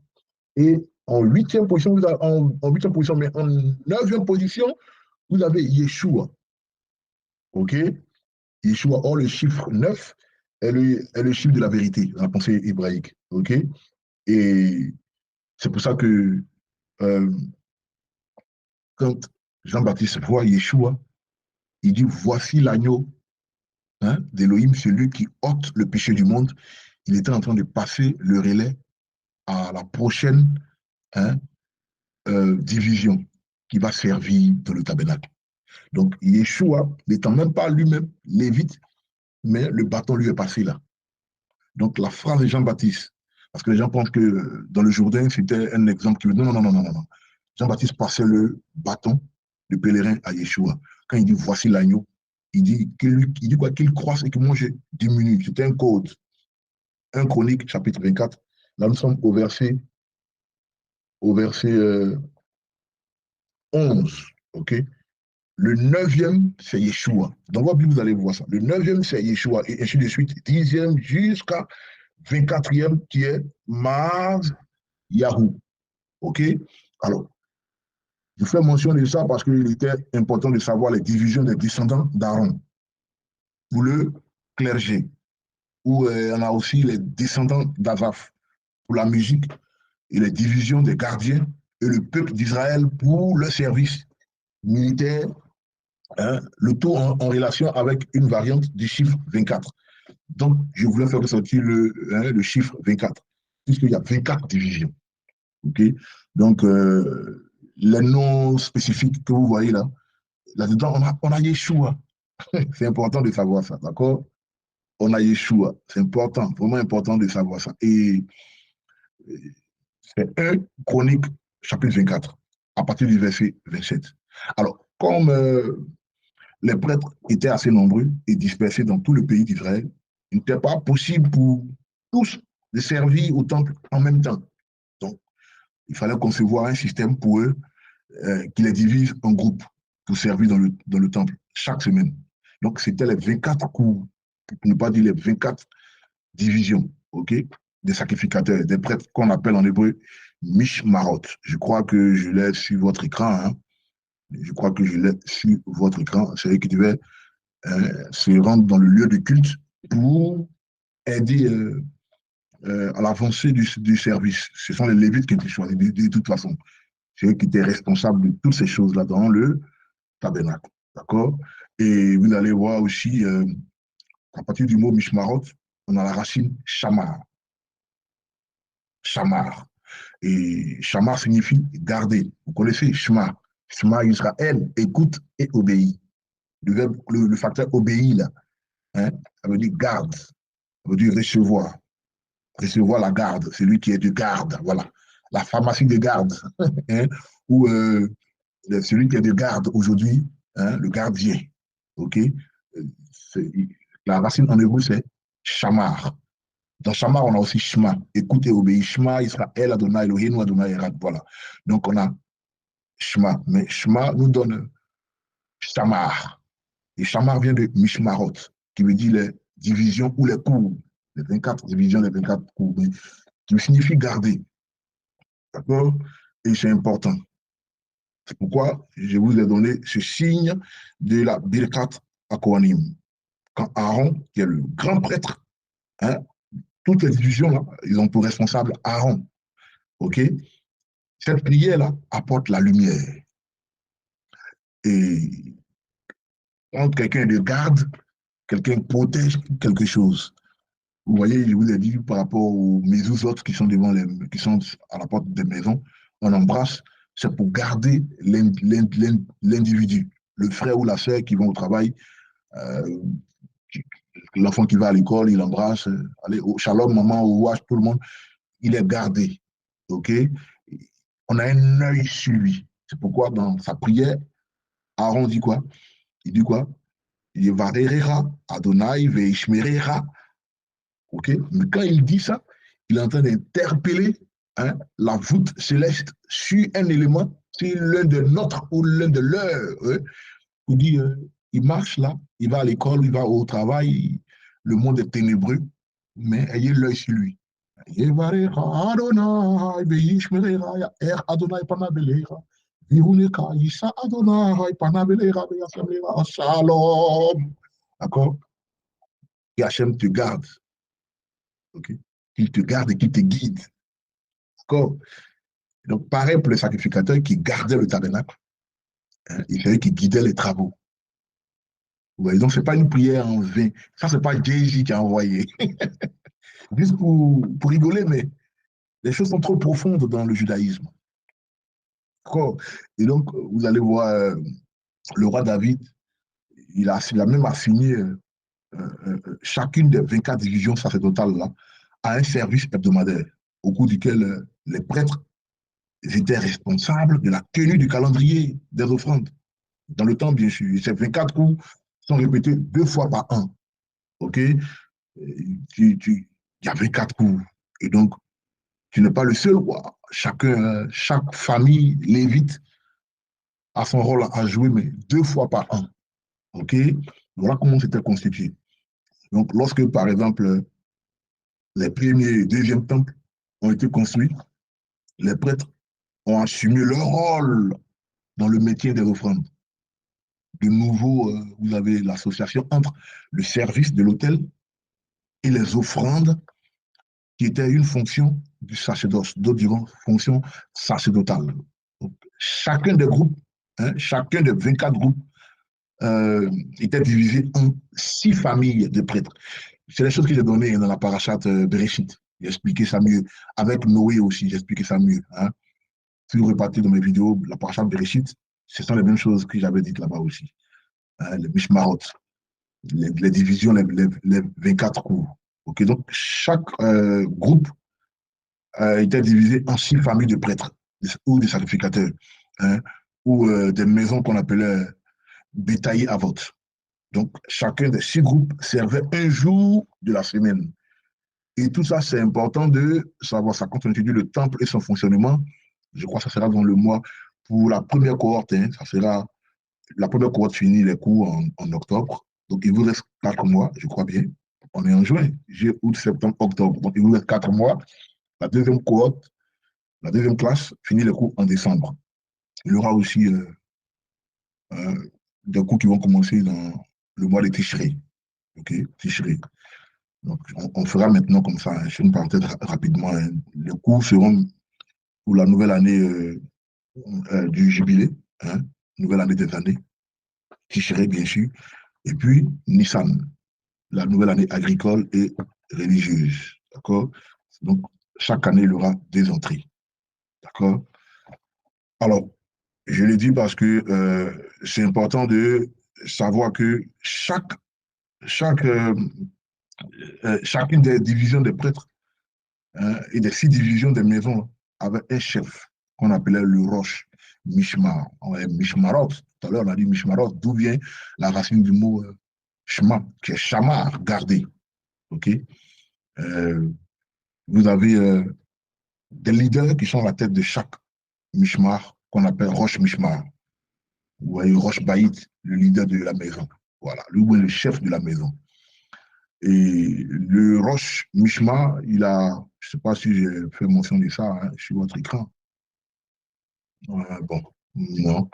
Et en huitième position, en huitième position, mais en neuvième position, vous avez Yeshua. OK? Yeshua, or le chiffre 9 est le chiffre de la vérité dans la pensée hébraïque. OK? Et c'est pour ça que quand Jean-Baptiste voit Yeshua, il dit voici l'agneau, hein, d'Élohim, celui qui ôte le péché du monde. Il était en train de passer le relais à la prochaine, hein, division qui va servir dans le tabernacle. Donc, Yeshua, n'étant même pas lui-même lévite, mais le bâton lui est passé là. Donc, la phrase de Jean-Baptiste, parce que les gens pensent que dans le Jourdain, c'était un exemple qui veut. Non, non, non, non, non, non. Jean-Baptiste passait le bâton de pèlerin à Yeshua. Quand il dit voici l'agneau, il dit quoi? Qu'il croisse et que moi je diminue. C'était un code. 1 Chronique, chapitre 24. Là, nous sommes au verset 11. OK? Le neuvième, c'est Yeshua. Dans votre Bible, vous allez voir ça. Le neuvième, c'est Yeshua. Et ainsi de suite. 10e jusqu'à 24e, qui est Maz Yahou. OK? Alors, je fais mention de ça parce qu'il était important de savoir les divisions des descendants d'Aaron. Pour le clergé, où on a aussi les descendants d'Azaph pour la musique et les divisions des gardiens et le peuple d'Israël pour le service militaire, hein, le tout en relation avec une variante du chiffre 24. Donc, je voulais faire ressortir le chiffre 24, puisqu'il y a 24 divisions. Okay? Donc, les noms spécifiques que vous voyez là-dedans, on a Yeshua. C'est important de savoir ça, d'accord? On a Yeshua. C'est important, vraiment important de savoir ça. Et c'est 1 Chronique, chapitre 24, à partir du verset 27. Alors, comme les prêtres étaient assez nombreux et dispersés dans tout le pays d'Israël, Il n'était pas possible pour tous de servir au temple en même temps. Donc, il fallait concevoir un système pour eux qui les divise en groupes pour servir dans le temple chaque semaine. Donc, c'était les 24 cours, pour ne pas dire les 24 divisions, OK, des sacrificateurs, des prêtres qu'on appelle en hébreu Mishmarot. Je crois que je l'ai sur votre écran. Hein. Je crois que je l'ai sur votre écran. C'est eux qui devaient se rendre dans le lieu de culte pour aider à l'avancée du service. Ce sont les Lévites qui étaient choisis de toute façon. C'est eux qui étaient responsables de toutes ces choses-là dans le tabernacle. D'accord. Et vous allez voir aussi, à partir du mot Mishmarot, on a la racine Shamar. Shamar. Et Shamar signifie garder. Vous connaissez Shema. Shema Israël, écoute et obéit. Le facteur obéit, là, hein, ça veut dire garde. Ça veut dire recevoir. Recevoir la garde. Celui qui est de garde. Voilà. La pharmacie de garde. Hein, ou celui qui est de garde aujourd'hui, hein, le gardien. OK? La racine en hébreu, c'est Shamar. Dans Shamar, on a aussi Shema. Écoute et obéis. Shema, Israël, Adonai, Elohim, Adonai, Erad. Voilà. Donc, on a Shema. Mais Shema nous donne Shamar. Et Shamar vient de Mishmarot, qui veut dire les divisions ou les cours. Les 24 divisions, les 24 cours, qui signifie garder. D'accord? Et c'est important. C'est pourquoi je vous ai donné ce signe de la Birkat à Kohanim. Quand Aaron, qui est le grand prêtre, hein, toutes les divisions-là, ils ont pour responsable Aaron. OK? Cette prière-là apporte la lumière. Et quand quelqu'un est de garde, quelqu'un protège quelque chose. Vous voyez, je vous ai dit par rapport aux mésouzotes qui sont qui sont à la porte des maisons, on embrasse, c'est pour garder l'individu, le frère ou la sœur qui vont au travail, euh, l'enfant qui va à l'école, il embrasse, allez, au shalom, maman, au wash, tout le monde, il est gardé. OK? On a un œil sur lui. C'est pourquoi dans sa prière, Aaron dit quoi? Il dit quoi? Yevarera, Adonai, Veishmerera. OK? Mais quand il dit ça, il est en train d'interpeller, hein, la voûte céleste sur un élément, sur l'un de notre ou l'un de leurs. Hein. Il dit, il marche là, il va à l'école, il va au travail, le monde est ténébreux, mais ayez l'œil sur lui. Yevarera, Adonai, Veishmerera, Er Adonai Panabelera. Shalom. D'accord? Et Hachem te garde. Okay? Qu'il te garde et qu'il te guide. D'accord? Donc, pareil pour les sacrificateurs qui gardaient le tabernacle. Hein, et c'est eux qui guidaient les travaux. Vous voyez, donc, ce n'est pas une prière en vain. Ça, ce n'est pas Jay-Z qui a envoyé. Juste pour rigoler, mais les choses sont trop profondes dans le judaïsme. D'accord? Et donc, vous allez voir le roi David, il a même assigné chacune des 24 divisions sacerdotales là, à un service hebdomadaire, au cours duquel les prêtres étaient responsables de la tenue du calendrier des offrandes. Dans le temps, bien sûr. Et ces 24 coups sont répétés 2 fois par an. OK? Il y a 24 coups. Et donc, tu n'es pas le seul roi. Chaque famille lévite a son rôle à jouer, mais 2 fois par an. OK? Voilà comment c'était constitué. Donc, lorsque, par exemple, les premiers et deuxièmes temples ont été construits, les prêtres ont assumé leur rôle dans le métier des offrandes. De nouveau, vous avez l'association entre le service de l'autel et les offrandes, qui était une fonction du sacerdoce, d'autres diront fonction sacerdotale. Donc, chacun des groupes, hein, chacun des 24 groupes était divisé en 6 familles de prêtres. C'est les choses que j'ai données dans la parachate Bereshit. J'ai expliqué ça mieux. Avec Noé aussi, j'ai expliqué ça mieux. Hein. Si vous repartez dans mes vidéos, la parachate Bereshit, ce sont les mêmes choses que j'avais dites là-bas aussi. Hein, les Mishmarot, les divisions, les 24 cours. Okay, donc, chaque groupe était divisé en 6 familles de prêtres ou de sacrificateurs, hein, ou des maisons qu'on appelait Bétaï Avot. Donc, chacun des 6 groupes servait un jour de la semaine. Et tout ça, c'est important de savoir ça. Quand on étudie le temple et son fonctionnement, je crois que ça sera dans le mois, pour la première cohorte, hein, ça sera, la première cohorte finit les cours en octobre. Donc, il vous reste 4 mois, je crois bien. On est en juin, juillet, août, septembre, octobre. Donc, il vous reste 4 mois. La deuxième cohorte, la deuxième classe finit les cours en décembre. Il y aura aussi des cours qui vont commencer dans le mois de Ticherie. OK, Ticherie. Donc, on fera maintenant comme ça, hein, je fais une parenthèse rapidement, hein. Les cours seront pour la nouvelle année du jubilé, hein, nouvelle année des années, Ticherie bien sûr, et puis Nissan, la nouvelle année agricole et religieuse. D'accord? Donc, chaque année, il y aura des entrées. D'accord? Alors, je le dis parce que c'est important de savoir que chaque, chacune des divisions des prêtres, hein, et des 6 divisions des maisons avait un chef qu'on appelait le Roche Mishmar. Mishmarot, tout à l'heure on a dit Mishmarot, d'où vient la racine du mot Shema, qui est Shamar, garder. OK? Euh, vous avez des leaders qui sont à la tête de chaque Mishmar, qu'on appelle Roche Mishmar. Vous voyez, Roche Baït, le leader de la maison. Voilà, lui, est le chef de la maison. Et le Roche Mishmar, il a, je ne sais pas si j'ai fait mention de ça, hein, sur votre écran. Bon, non.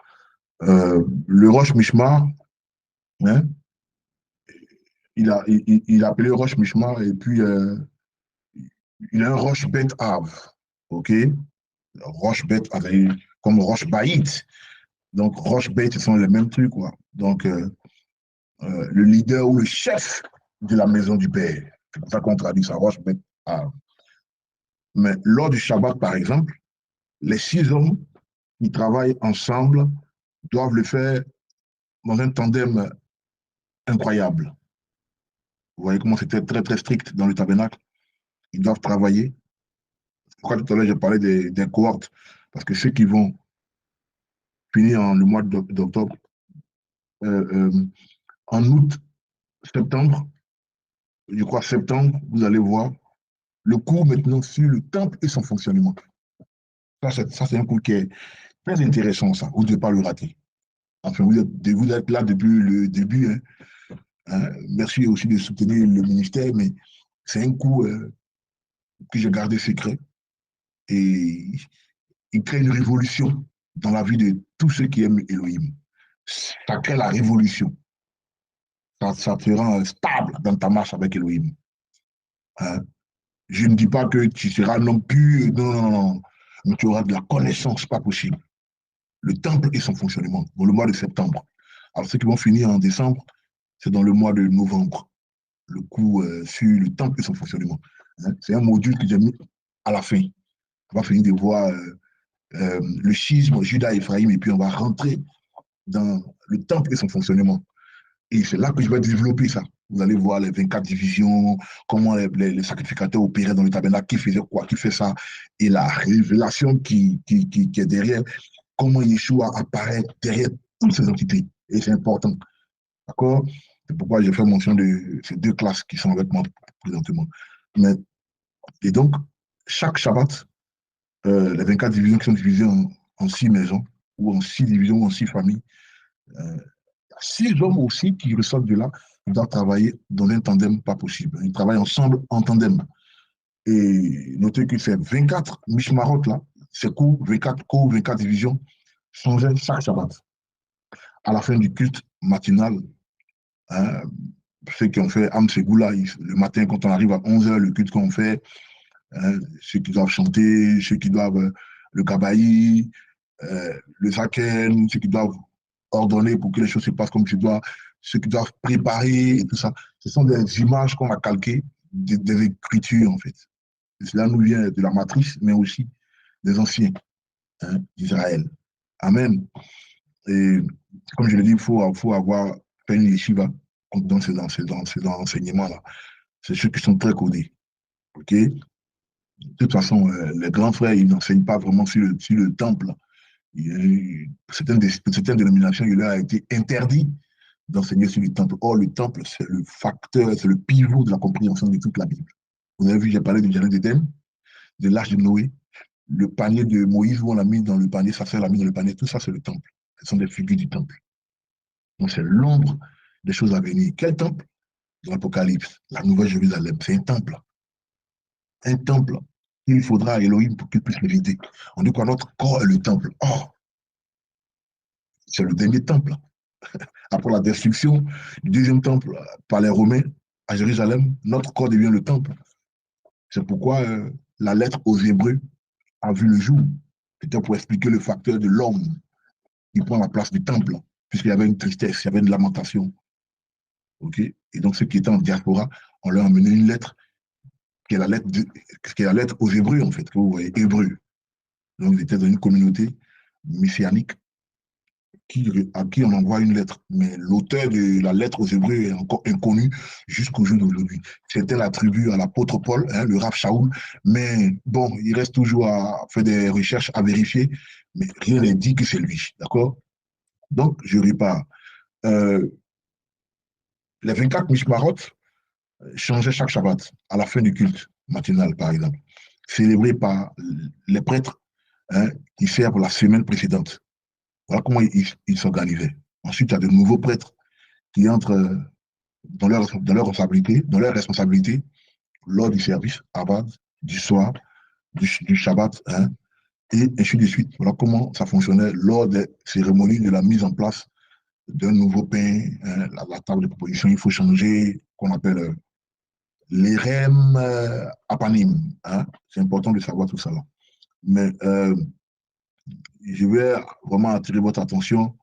Le Roche Mishmar, hein, il a appelé Roche Mishmar et puis il a un Roche Bet Av, OK? Roche Bet avec, comme Roche Baït. Donc, Roche Bet, ce sont les mêmes trucs, quoi. Donc, le leader ou le chef de la maison du Père. C'est pour ça qu'on traduit ça, Roche Bet Av. Mais lors du Shabbat, par exemple, les 6 hommes qui travaillent ensemble doivent le faire dans un tandem incroyable. Vous voyez comment c'était très, très strict dans le tabernacle. Ils doivent travailler. Pourquoi tout à l'heure, j'ai parlé des cohortes? Parce que ceux qui vont finir en le mois d'octobre, euh, euh, en août, septembre, je crois septembre, vous allez voir le cours maintenant sur le temple et son fonctionnement. Ça, c'est un cours qui est très intéressant, ça. Vous ne devez pas le rater. Enfin, vous êtes là depuis le début, hein. Merci aussi de soutenir le ministère, mais c'est un cours que j'ai gardé secret. Et il crée une révolution dans la vie de tous ceux qui aiment Elohim. Ça crée la révolution. Ça te rend stable dans ta marche avec Elohim. Hein? Je ne dis pas que tu seras non plus, non, non, non, mais tu auras de la connaissance, pas possible. Le temple et son fonctionnement, dans le mois de septembre. Alors, ceux qui vont finir en décembre, c'est dans le mois de novembre, le cours sur le temple et son fonctionnement. Hein? C'est un module que j'ai mis à la fin. On va finir de voir le schisme, Judas et Ephraïm, et puis on va rentrer dans le temple et son fonctionnement. Et c'est là que je vais développer ça. Vous allez voir les 24 divisions, comment les sacrificateurs opéraient dans le tabernacle, qui faisait quoi, qui fait ça, et la révélation qui est derrière, comment Yeshua apparaît derrière toutes ces entités. Et c'est important. D'accord? C'est pourquoi j'ai fait mention de ces 2 classes qui sont avec moi présentement. Mais, et donc, chaque Shabbat, les 24 divisions qui sont divisées en 6 maisons, ou en 6 divisions, ou en 6 familles, euh, 6 hommes aussi qui ressortent de là, ils doivent travailler dans un tandem pas possible. Ils travaillent ensemble en tandem. Et notez que ces 24 mishmarot là, ces cours, 24 cours, 24 divisions, changeaient chaque Shabbat. À la fin du culte matinal, hein, ceux qui ont fait Am Segoula, le matin, quand on arrive à 11 h, le culte qu'on fait, hein, ceux qui doivent chanter, ceux qui doivent le kabaï, le zaken, ceux qui doivent ordonner pour que les choses se passent comme tu dois, ceux qui doivent préparer et tout ça. Ce sont des images qu'on a calquées, des écritures en fait. Et cela nous vient de la matrice, mais aussi des anciens, hein, d'Israël. Amen. Et comme je l'ai dit, il faut avoir fait une yeshiva dans ces enseignements-là. C'est ceux qui sont très codés. OK? De toute façon, les grands frères, ils n'enseignent pas vraiment sur le temple. Certaines dénominations, il leur a été interdit d'enseigner sur le temple. Or, le temple, c'est le facteur, c'est le pivot de la compréhension de toute la Bible. Vous avez vu, j'ai parlé du jardin d'Éden, de l'arche de Noé, le panier de Moïse où on l'a mis dans le panier, sa sœur l'a mis dans le panier, tout ça, c'est le temple. Ce sont des figures du temple. Donc, c'est l'ombre des choses à venir. Quel temple? Dans l'Apocalypse, la Nouvelle Jérusalem, c'est un temple. Un temple. Il faudra à Elohim pour qu'il puisse le vider. On dit quoi? Notre corps est le temple. Or, c'est le dernier temple. Après la destruction du deuxième temple par les Romains à Jérusalem, notre corps devient le temple. C'est pourquoi la lettre aux Hébreux a vu le jour. C'était pour expliquer le facteur de l'homme qui prend la place du temple, puisqu'il y avait une tristesse, il y avait une lamentation. Okay? Et donc, ceux qui étaient en diaspora, on leur a amené une lettre qui est la lettre aux Hébreux, en fait, que vous voyez, Hébreux. Donc, ils étaient dans une communauté messianique à qui on envoie une lettre. Mais l'auteur de la lettre aux Hébreux est encore inconnu jusqu'au jour d'aujourd'hui. C'était l'attribut à l'apôtre Paul, hein, le Rav Shaoul. Mais bon, il reste toujours à faire des recherches, à vérifier. Mais rien n'est dit que c'est lui. D'accord? Donc, je répare. Les 24 Mishmarot changeaient chaque Shabbat, à la fin du culte matinal, par exemple, célébré par les prêtres, hein, qui servent la semaine précédente. Voilà comment ils s'organisaient. Ensuite, il y a de nouveaux prêtres qui entrent dans leur responsabilité lors du service, Abad, du soir, du Shabbat, hein, et ainsi de suite. Voilà comment ça fonctionnait lors des cérémonies de la mise en place d'un nouveau pain, hein, la table de proposition, il faut changer, qu'on appelle l'Erem Apanim. Hein. C'est important de savoir tout ça. Là. Mais je vais vraiment attirer votre attention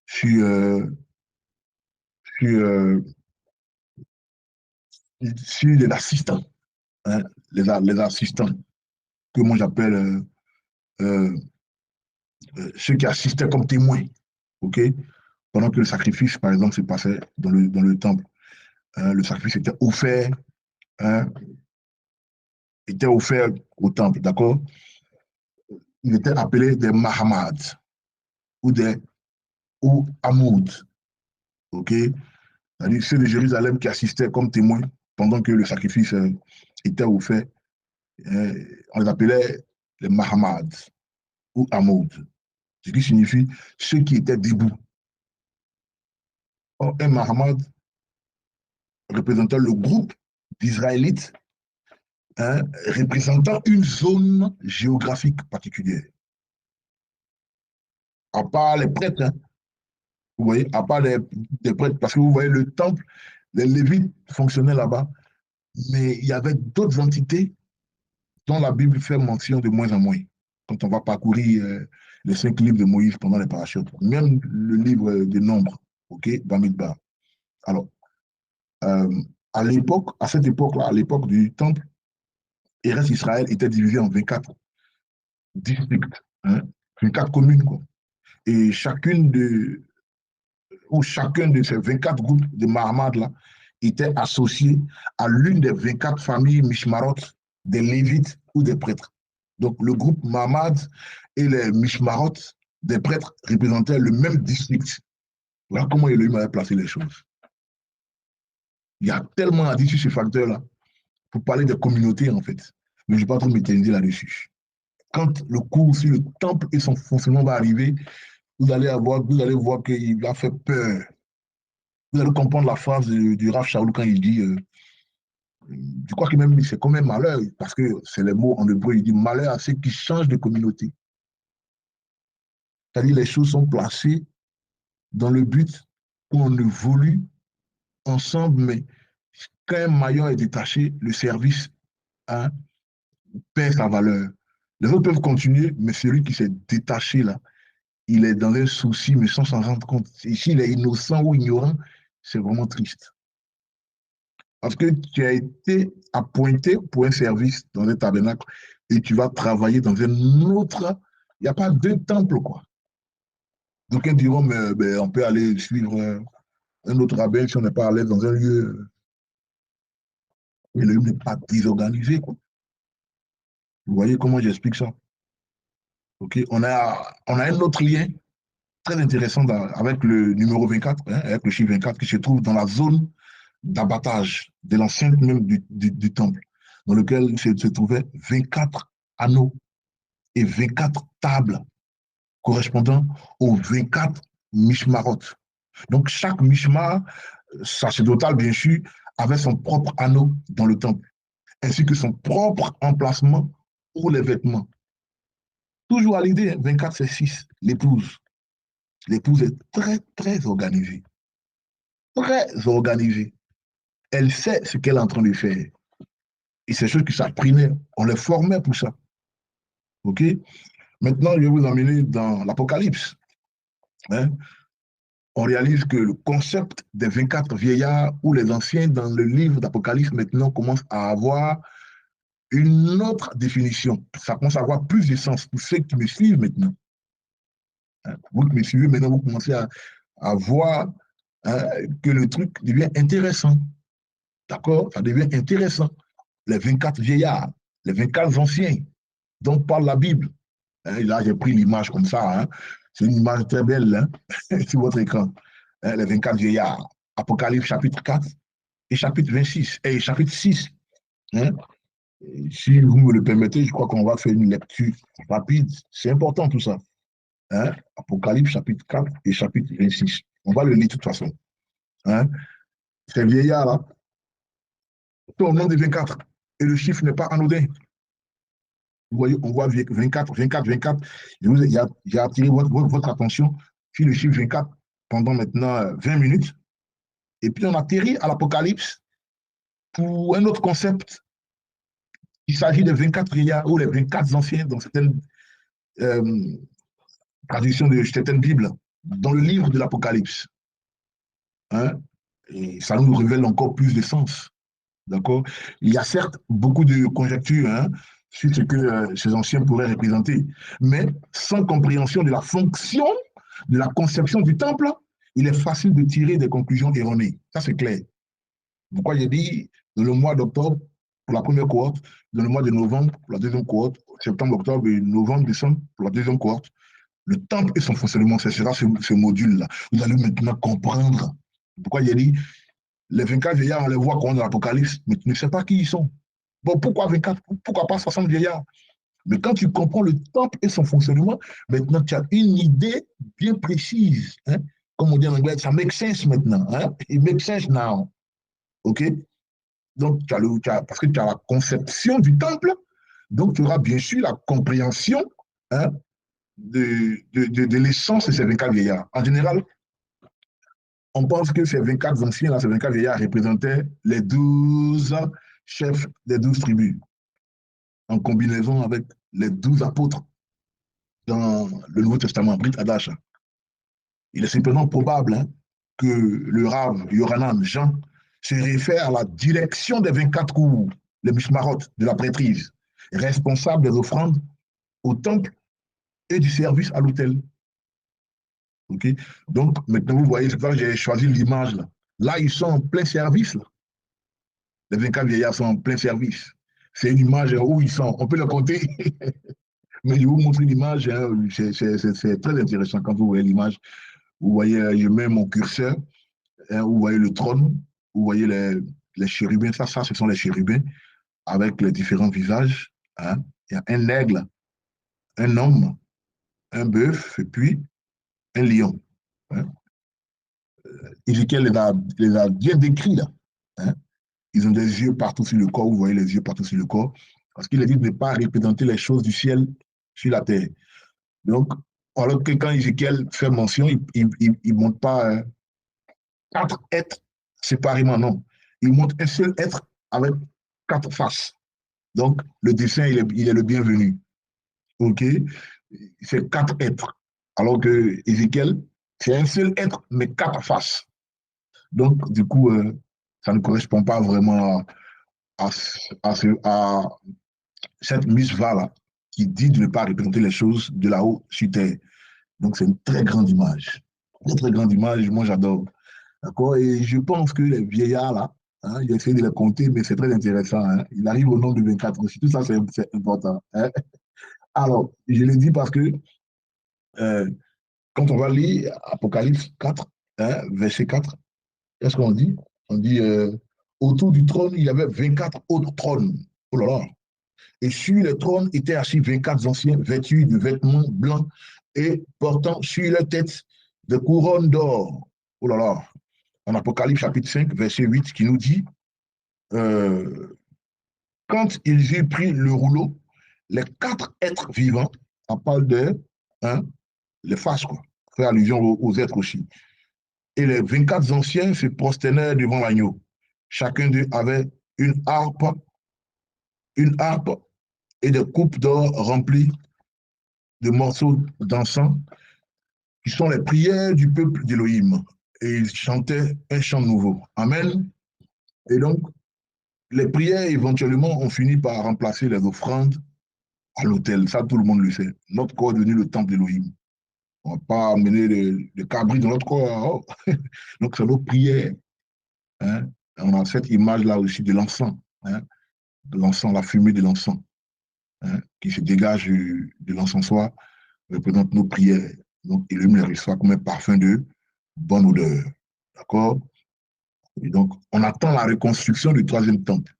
sur, sur, sur les assistants. Hein, les assistants, que moi j'appelle euh, ceux qui assistaient comme témoins. OK? Pendant que le sacrifice, par exemple, se passait dans le temple. Hein, le sacrifice hein, était offert au temple, d'accord? Il était appelé des Mahamad ou Hamoud. OK? C'est-à-dire ceux de Jérusalem qui assistaient comme témoins pendant que le sacrifice était offert. On les appelait les Mahamad ou Hamoud, ce qui signifie ceux qui étaient debout. Or, un Mahamad représentant le groupe d'Israélites, hein, représentant une zone géographique particulière. À part les prêtres, hein, vous voyez, à part les prêtres, parce que vous voyez le temple, les Lévites fonctionnaient là-bas, mais il y avait d'autres entités dont la Bible fait mention de moins en moins. Quand on va parcourir les 5 livres de Moïse pendant les parachutes, même le livre des Nombres, ok, Bamidbar. Alors, à cette époque-là, à l'époque du temple, Eretz Israël était divisé en 24 districts, hein, 24 communes, quoi. Et chacun de ces 24 groupes de Mahamad là était associé à l'une des 24 familles Mishmarot, des Lévites ou des prêtres. Donc le groupe Mahamad et les Mishmarot des prêtres représentaient le même district. Voilà comment Elohim avait placé les choses. Il y a tellement à dire sur ce facteur-là pour parler des communautés, en fait. Mais je ne vais pas trop m'éterniser là-dessus. Quand le cours sur le temple et son fonctionnement va arriver, vous allez voir qu'il a fait peur. Vous allez comprendre la phrase du Rav Shaoul quand il dit, je crois que même c'est quand même malheur, parce que c'est les mots en hébreu, il dit malheur à ceux qui changent de communauté. C'est-à-dire les choses sont placées dans le but qu'on évolue ensemble, mais quand un maillon est détaché, le service, hein, perd sa valeur. Les autres peuvent continuer, mais celui qui s'est détaché là, il est dans un souci, mais sans s'en rendre compte. Ici, il est innocent ou ignorant, c'est vraiment triste. Parce que tu as été appointé pour un service dans un tabernacle et tu vas travailler dans un autre. Il n'y a pas deux temples, quoi. Donc, ils diront, mais on peut aller suivre un autre rabbin si on n'est pas à l'aise dans un lieu. Et le lieu n'est pas désorganisé, quoi. Vous voyez comment j'explique ça? OK? On a un autre lien très intéressant avec le numéro 24, hein, avec le chiffre 24 qui se trouve dans la zone d'abattage de l'enceinte même du temple, dans lequel se trouvaient 24 anneaux et 24 tables correspondant aux 24 mishmarot. Donc, chaque mishmar, sacerdotal bien sûr, avait son propre anneau dans le temple, ainsi que son propre emplacement pour les vêtements. Toujours à l'idée, 24 c'est 6, l'épouse. L'épouse est très, très organisée. Très organisée. Elle sait ce qu'elle est en train de faire. Et c'est chose qui s'apprenaient. On les formait pour ça. OK? Maintenant, je vais vous emmener dans l'Apocalypse. Hein? On réalise que le concept des 24 vieillards ou les anciens dans le livre d'Apocalypse maintenant commence à avoir une autre définition. Ça commence à avoir plus de sens pour ceux qui me suivent maintenant. Hein? Vous qui me suivez maintenant, vous commencez à voir, hein, que le truc devient intéressant. D'accord? Ça devient intéressant. Les 24 vieillards, les 24 anciens dont parle la Bible. Hein, là, j'ai pris l'image comme ça. Hein. C'est une image très belle, hein, sur votre écran. Hein, les 24 vieillards. Apocalypse chapitre 4 et chapitre 26 et chapitre 6. Hein. Si vous me le permettez, je crois qu'on va faire une lecture rapide. C'est important tout ça. Hein. Apocalypse chapitre 4 et chapitre 26. On va le lire de toute façon. Hein. Ces vieillards-là sont au nom des 24. Et le chiffre n'est pas anodin. Vous voyez, on voit 24, 24, 24. J'ai attiré votre attention sur le chiffre 24 pendant maintenant 20 minutes. Et puis on atterrit à l'Apocalypse pour un autre concept. Il s'agit des 24 vieillards ou les 24 anciens dans certaines euh, traductions de certaines Bibles, dans le livre de l'Apocalypse. Hein? Et ça nous révèle encore plus de sens. D'accord? Il y a certes beaucoup de conjectures, hein, sur ce que ces anciens pourraient représenter, mais sans compréhension de la fonction, de la conception du temple, il est facile de tirer des conclusions erronées. Ça, c'est clair. Pourquoi j'ai dit dans le mois d'octobre pour la première cohorte, dans le mois de novembre pour la deuxième cohorte, septembre, octobre et novembre, décembre pour la deuxième cohorte, le temple et son fonctionnement, ce sera ce module-là. Vous allez maintenant comprendre pourquoi j'ai dit les 24 vieillards, on les voit quand on est dans l'Apocalypse, mais tu ne sais pas qui ils sont. Bon, pourquoi 24? Pourquoi pas 60 vieillards? Mais quand tu comprends le temple et son fonctionnement, maintenant tu as une idée bien précise. Hein? Comme on dit en anglais, ça make sense maintenant. Hein? It makes sense now. OK? Donc, parce que tu as la conception du temple, donc tu auras bien sûr la compréhension, hein, de l'essence de ces 24 vieillards. En général, on pense que ces 24 anciens, là, ces 24 vieillards représentaient les 12 chefs des 12 tribus, en combinaison avec les 12 apôtres dans le Nouveau Testament, Brit Hadash. Il est simplement probable, hein, que le Rav Yohanan Jean se réfère à la direction des 24 cours, les mishmarot de la prêtrise, responsable des offrandes au temple et du service à l'autel. Okay? Donc, maintenant, vous voyez, c'est pour ça que j'ai choisi l'image là. Là, ils sont en plein service. Là. Les 24 vieillards sont en plein service. C'est une image où ils sont. On peut le compter, mais je vais vous montrer l'image. Hein, c'est très intéressant quand vous voyez l'image. Vous voyez, je mets mon curseur, hein, vous voyez le trône, vous voyez les chérubins. Ça, ce sont les chérubins avec les différents visages. Hein. Il y a un aigle, un homme, un bœuf et puis un lion. Hein. Ézéchiel les a bien décrits là. Hein. Ils ont des yeux partout sur le corps, vous voyez les yeux partout sur le corps, parce qu'il a dit de ne pas représenter les choses du ciel sur la terre. Donc, alors que quand Ézéchiel fait mention, il ne montre pas quatre êtres séparément, non. Il montre un seul être avec quatre faces. Donc, le dessin, il est le bienvenu. OK? C'est quatre êtres. Alors que Ézéchiel, c'est un seul être, mais quatre faces. Donc, du coup, ça ne correspond pas vraiment à cette misva-là qui dit de ne pas représenter les choses de là-haut sur terre. Donc, c'est une très grande image. Une très grande image, moi j'adore. D'accord? Et je pense que les vieillards, là, hein, j'ai essayé de les compter, mais c'est très intéressant. Hein. Il arrive au nombre de 24 aussi. Tout ça, c'est important. Hein. Alors, je le dis parce que euh, quand on va lire Apocalypse 4, hein, verset 4, qu'est-ce qu'on dit? On dit, autour du trône, il y avait 24 autres trônes. Oh là là. Et sur les trônes étaient assis 24 anciens vêtus de vêtements blancs et portant sur leur tête des couronnes d'or. Oh là là. En Apocalypse chapitre 5, verset 8, qui nous dit, euh, quand ils eurent pris le rouleau, les quatre êtres vivants, on parle de hein, les faces, quoi, fait allusion aux êtres aussi. Et les 24 anciens se prosternèrent devant l'agneau. Chacun d'eux avait une harpe et des coupes d'or remplies de morceaux d'encens, qui sont les prières du peuple d'Élohim. Et ils chantaient un chant nouveau. Amen. Et donc, les prières, éventuellement, ont fini par remplacer les offrandes à l'autel. Ça, tout le monde le sait. Notre corps est devenu le temple d'Élohim. On ne va pas amener de cabri dans notre corps. Oh. Donc, c'est nos prières. Hein. On a cette image-là aussi de l'encens. Hein. De l'encens, la fumée de l'encens hein, qui se dégage de l'encensoir représente nos prières. Donc, Elohim les reçoit comme un parfum de bonne odeur. D'accord? Et donc, on attend la reconstruction du troisième temple.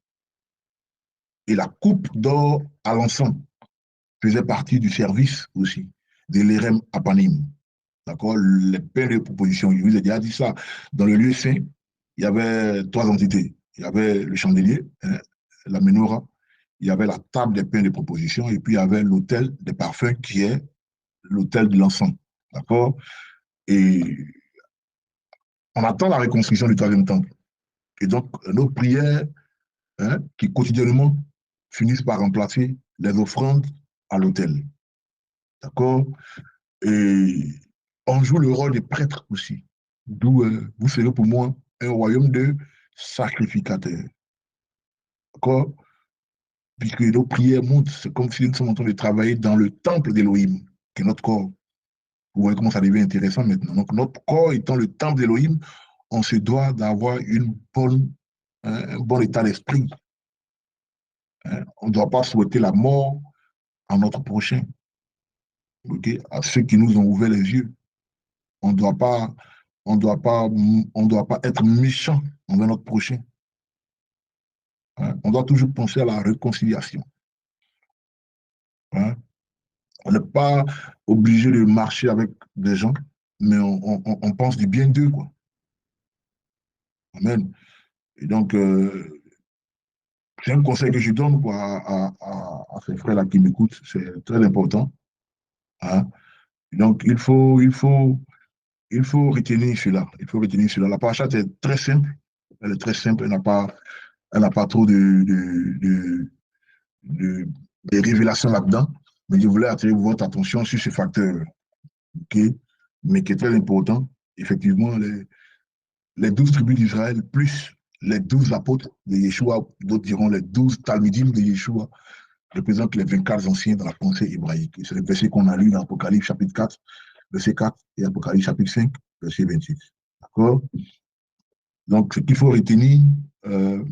Et la coupe d'or à l'encens faisait partie du service aussi, de l'Erem Apanim. D'accord? Les pains de proposition. Je vous ai déjà dit ça. Dans le lieu saint, il y avait trois entités. Il y avait le chandelier, hein, la menorah, il y avait la table des pains de proposition, et puis il y avait l'autel des parfums qui est l'autel de l'encens. D'accord? Et on attend la reconstruction du troisième temple. Et donc, nos prières, hein, qui quotidiennement finissent par remplacer les offrandes à l'autel. D'accord? Et on joue le rôle des prêtres aussi. D'où vous serez pour moi un royaume de sacrificateurs. D'accord? Puisque nos prières montent, c'est comme si nous sommes en train de travailler dans le temple d'Élohim, qui est notre corps. Vous voyez comment ça devient intéressant maintenant. Donc, notre corps étant le temple d'Élohim, on se doit d'avoir un bon état d'esprit. Hein. On ne doit pas souhaiter la mort à notre prochain, okay? À ceux qui nous ont ouvert les yeux. On ne doit pas, on doit pas être méchant envers notre prochain. Hein. On doit toujours penser à la réconciliation. Hein. On n'est pas obligé de marcher avec des gens, mais on pense du bien d'eux, quoi. Amen. Et donc, c'est un conseil que je donne quoi, à ces frères-là qui m'écoutent. C'est très important. Hein. Donc, il faut retenir cela. Il faut retenir cela. La paracha est très simple. Elle est très simple. Elle n'a pas trop de, de révélations là-dedans. Mais je voulais attirer votre attention sur ce facteur, okay, mais qui est très important. Effectivement, les 12 tribus d'Israël, plus les 12 apôtres de Yeshua, d'autres diront les 12 Talmudim de Yeshua, représentent les 24 anciens dans la pensée hébraïque. C'est le verset qu'on a lu dans Apocalypse chapitre 4, verset 4, et Apocalypse chapitre 5, verset 28. D'accord? Donc, ce qu'il faut retenir, euh,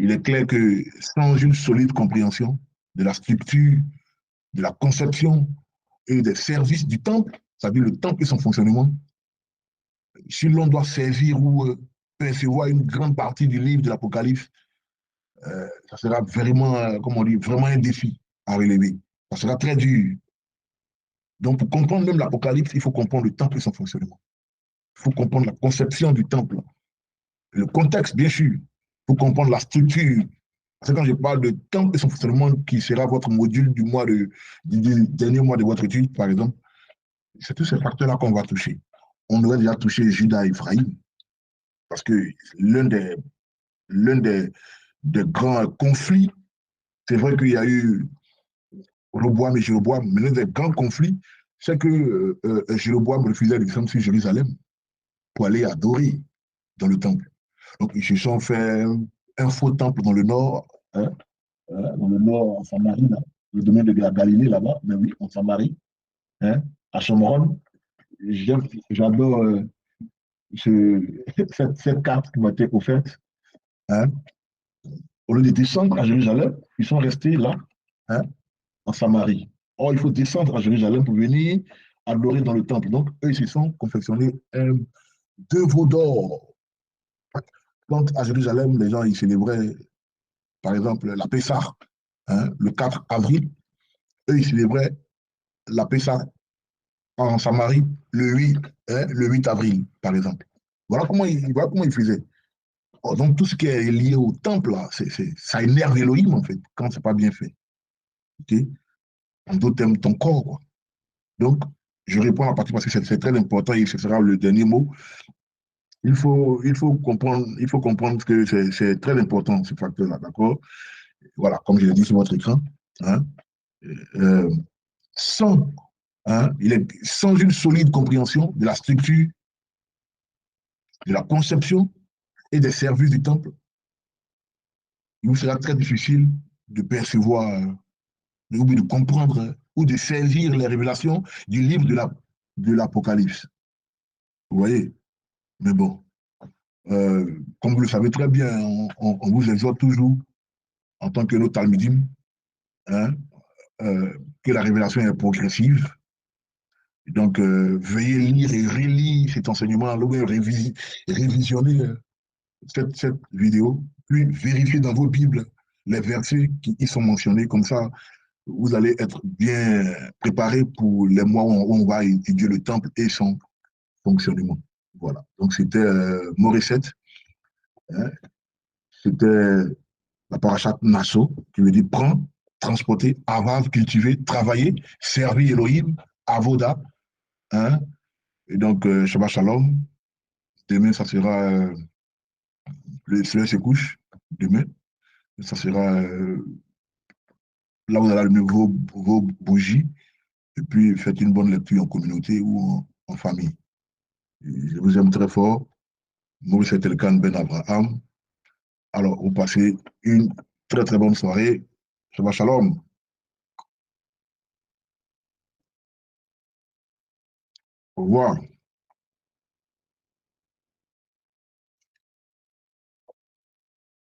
il est clair que sans une solide compréhension de la structure, de la conception et des services du temple, c'est-à-dire le temple et son fonctionnement, si l'on doit servir ou percevoir une grande partie du livre de l'Apocalypse, ça sera vraiment, comme on dit, vraiment un défi à relever. Ça sera très dur. Donc, pour comprendre même l'Apocalypse, il faut comprendre le temple et son fonctionnement. Il faut comprendre la conception du temple, le contexte, bien sûr. Il faut comprendre la structure. Parce que quand je parle de temple et son fonctionnement, qui sera votre module du dernier mois de votre étude, par exemple, c'est tous ces facteurs-là qu'on va toucher. On aurait déjà touché Judas et Ephraïm, parce que l'un des grands conflits, c'est vrai qu'il y a eu Roboam et Jéroboam, mais l'un des grands conflits, c'est que Jéroboam refusait de descendre sur Jérusalem pour aller adorer dans le temple. Donc, ils se sont fait un faux temple dans le nord, hein, dans le nord, en Samarie, là, le domaine de la Galilée, là-bas, mais oui, en Samarie, hein, à Shomron. J'adore cette carte qui m'a été offerte. Hein. Au lieu de descendre à Jérusalem, ils sont restés là, hein, en Samarie. Or, il faut descendre à Jérusalem pour venir adoré dans le temple. Donc, eux, ils se sont confectionnés deux veaux d'or. Quand à Jérusalem, les gens ils célébraient, par exemple, la Pessah, hein, le 4 avril, eux, ils célébraient la Pessah en Samarie le 8 avril, par exemple. Voilà comment ils faisaient. Oh, donc, tout ce qui est lié au temple, là, ça énerve Elohim, en fait, quand c'est pas bien fait. Okay? En d'autres termes, ton corps, quoi. Donc, je réponds à la partie parce que c'est très important et ce sera le dernier mot. Il faut comprendre que c'est très important, ce facteur-là, d'accord? Voilà, comme je l'ai dit sur votre écran, hein, euh, sans, sans une solide compréhension de la structure, de la conception et des services du temple, il vous sera très difficile de percevoir, de comprendre ou de saisir les révélations du livre de l'Apocalypse. Vous voyez? Mais bon, comme vous le savez très bien, on vous exhorte toujours, en tant que nos Talmudim, hein, que la révélation est progressive. Donc, veuillez lire et relire cet enseignement, ou révisionner cette vidéo, puis vérifier dans vos Bibles les versets qui y sont mentionnés. Comme ça, vous allez être bien préparé pour les mois où on va étudier le temple et son fonctionnement. Voilà. Donc, c'était Morisset, hein, c'était la parachat Nassau, qui veut dire prendre, transporter, avoir, cultiver, travailler, servir Elohim, avoda, hein. Et donc, Shabbat Shalom. Demain, ça sera, le soleil se couche. Demain, ça sera, là, vous allez allumer vos bougies. Et puis, faites une bonne lecture en communauté ou en famille. Et je vous aime très fort. Maurice Elkan Ben Abraham. Alors, vous passez une très, très bonne soirée. Shabbat Shalom. Au revoir.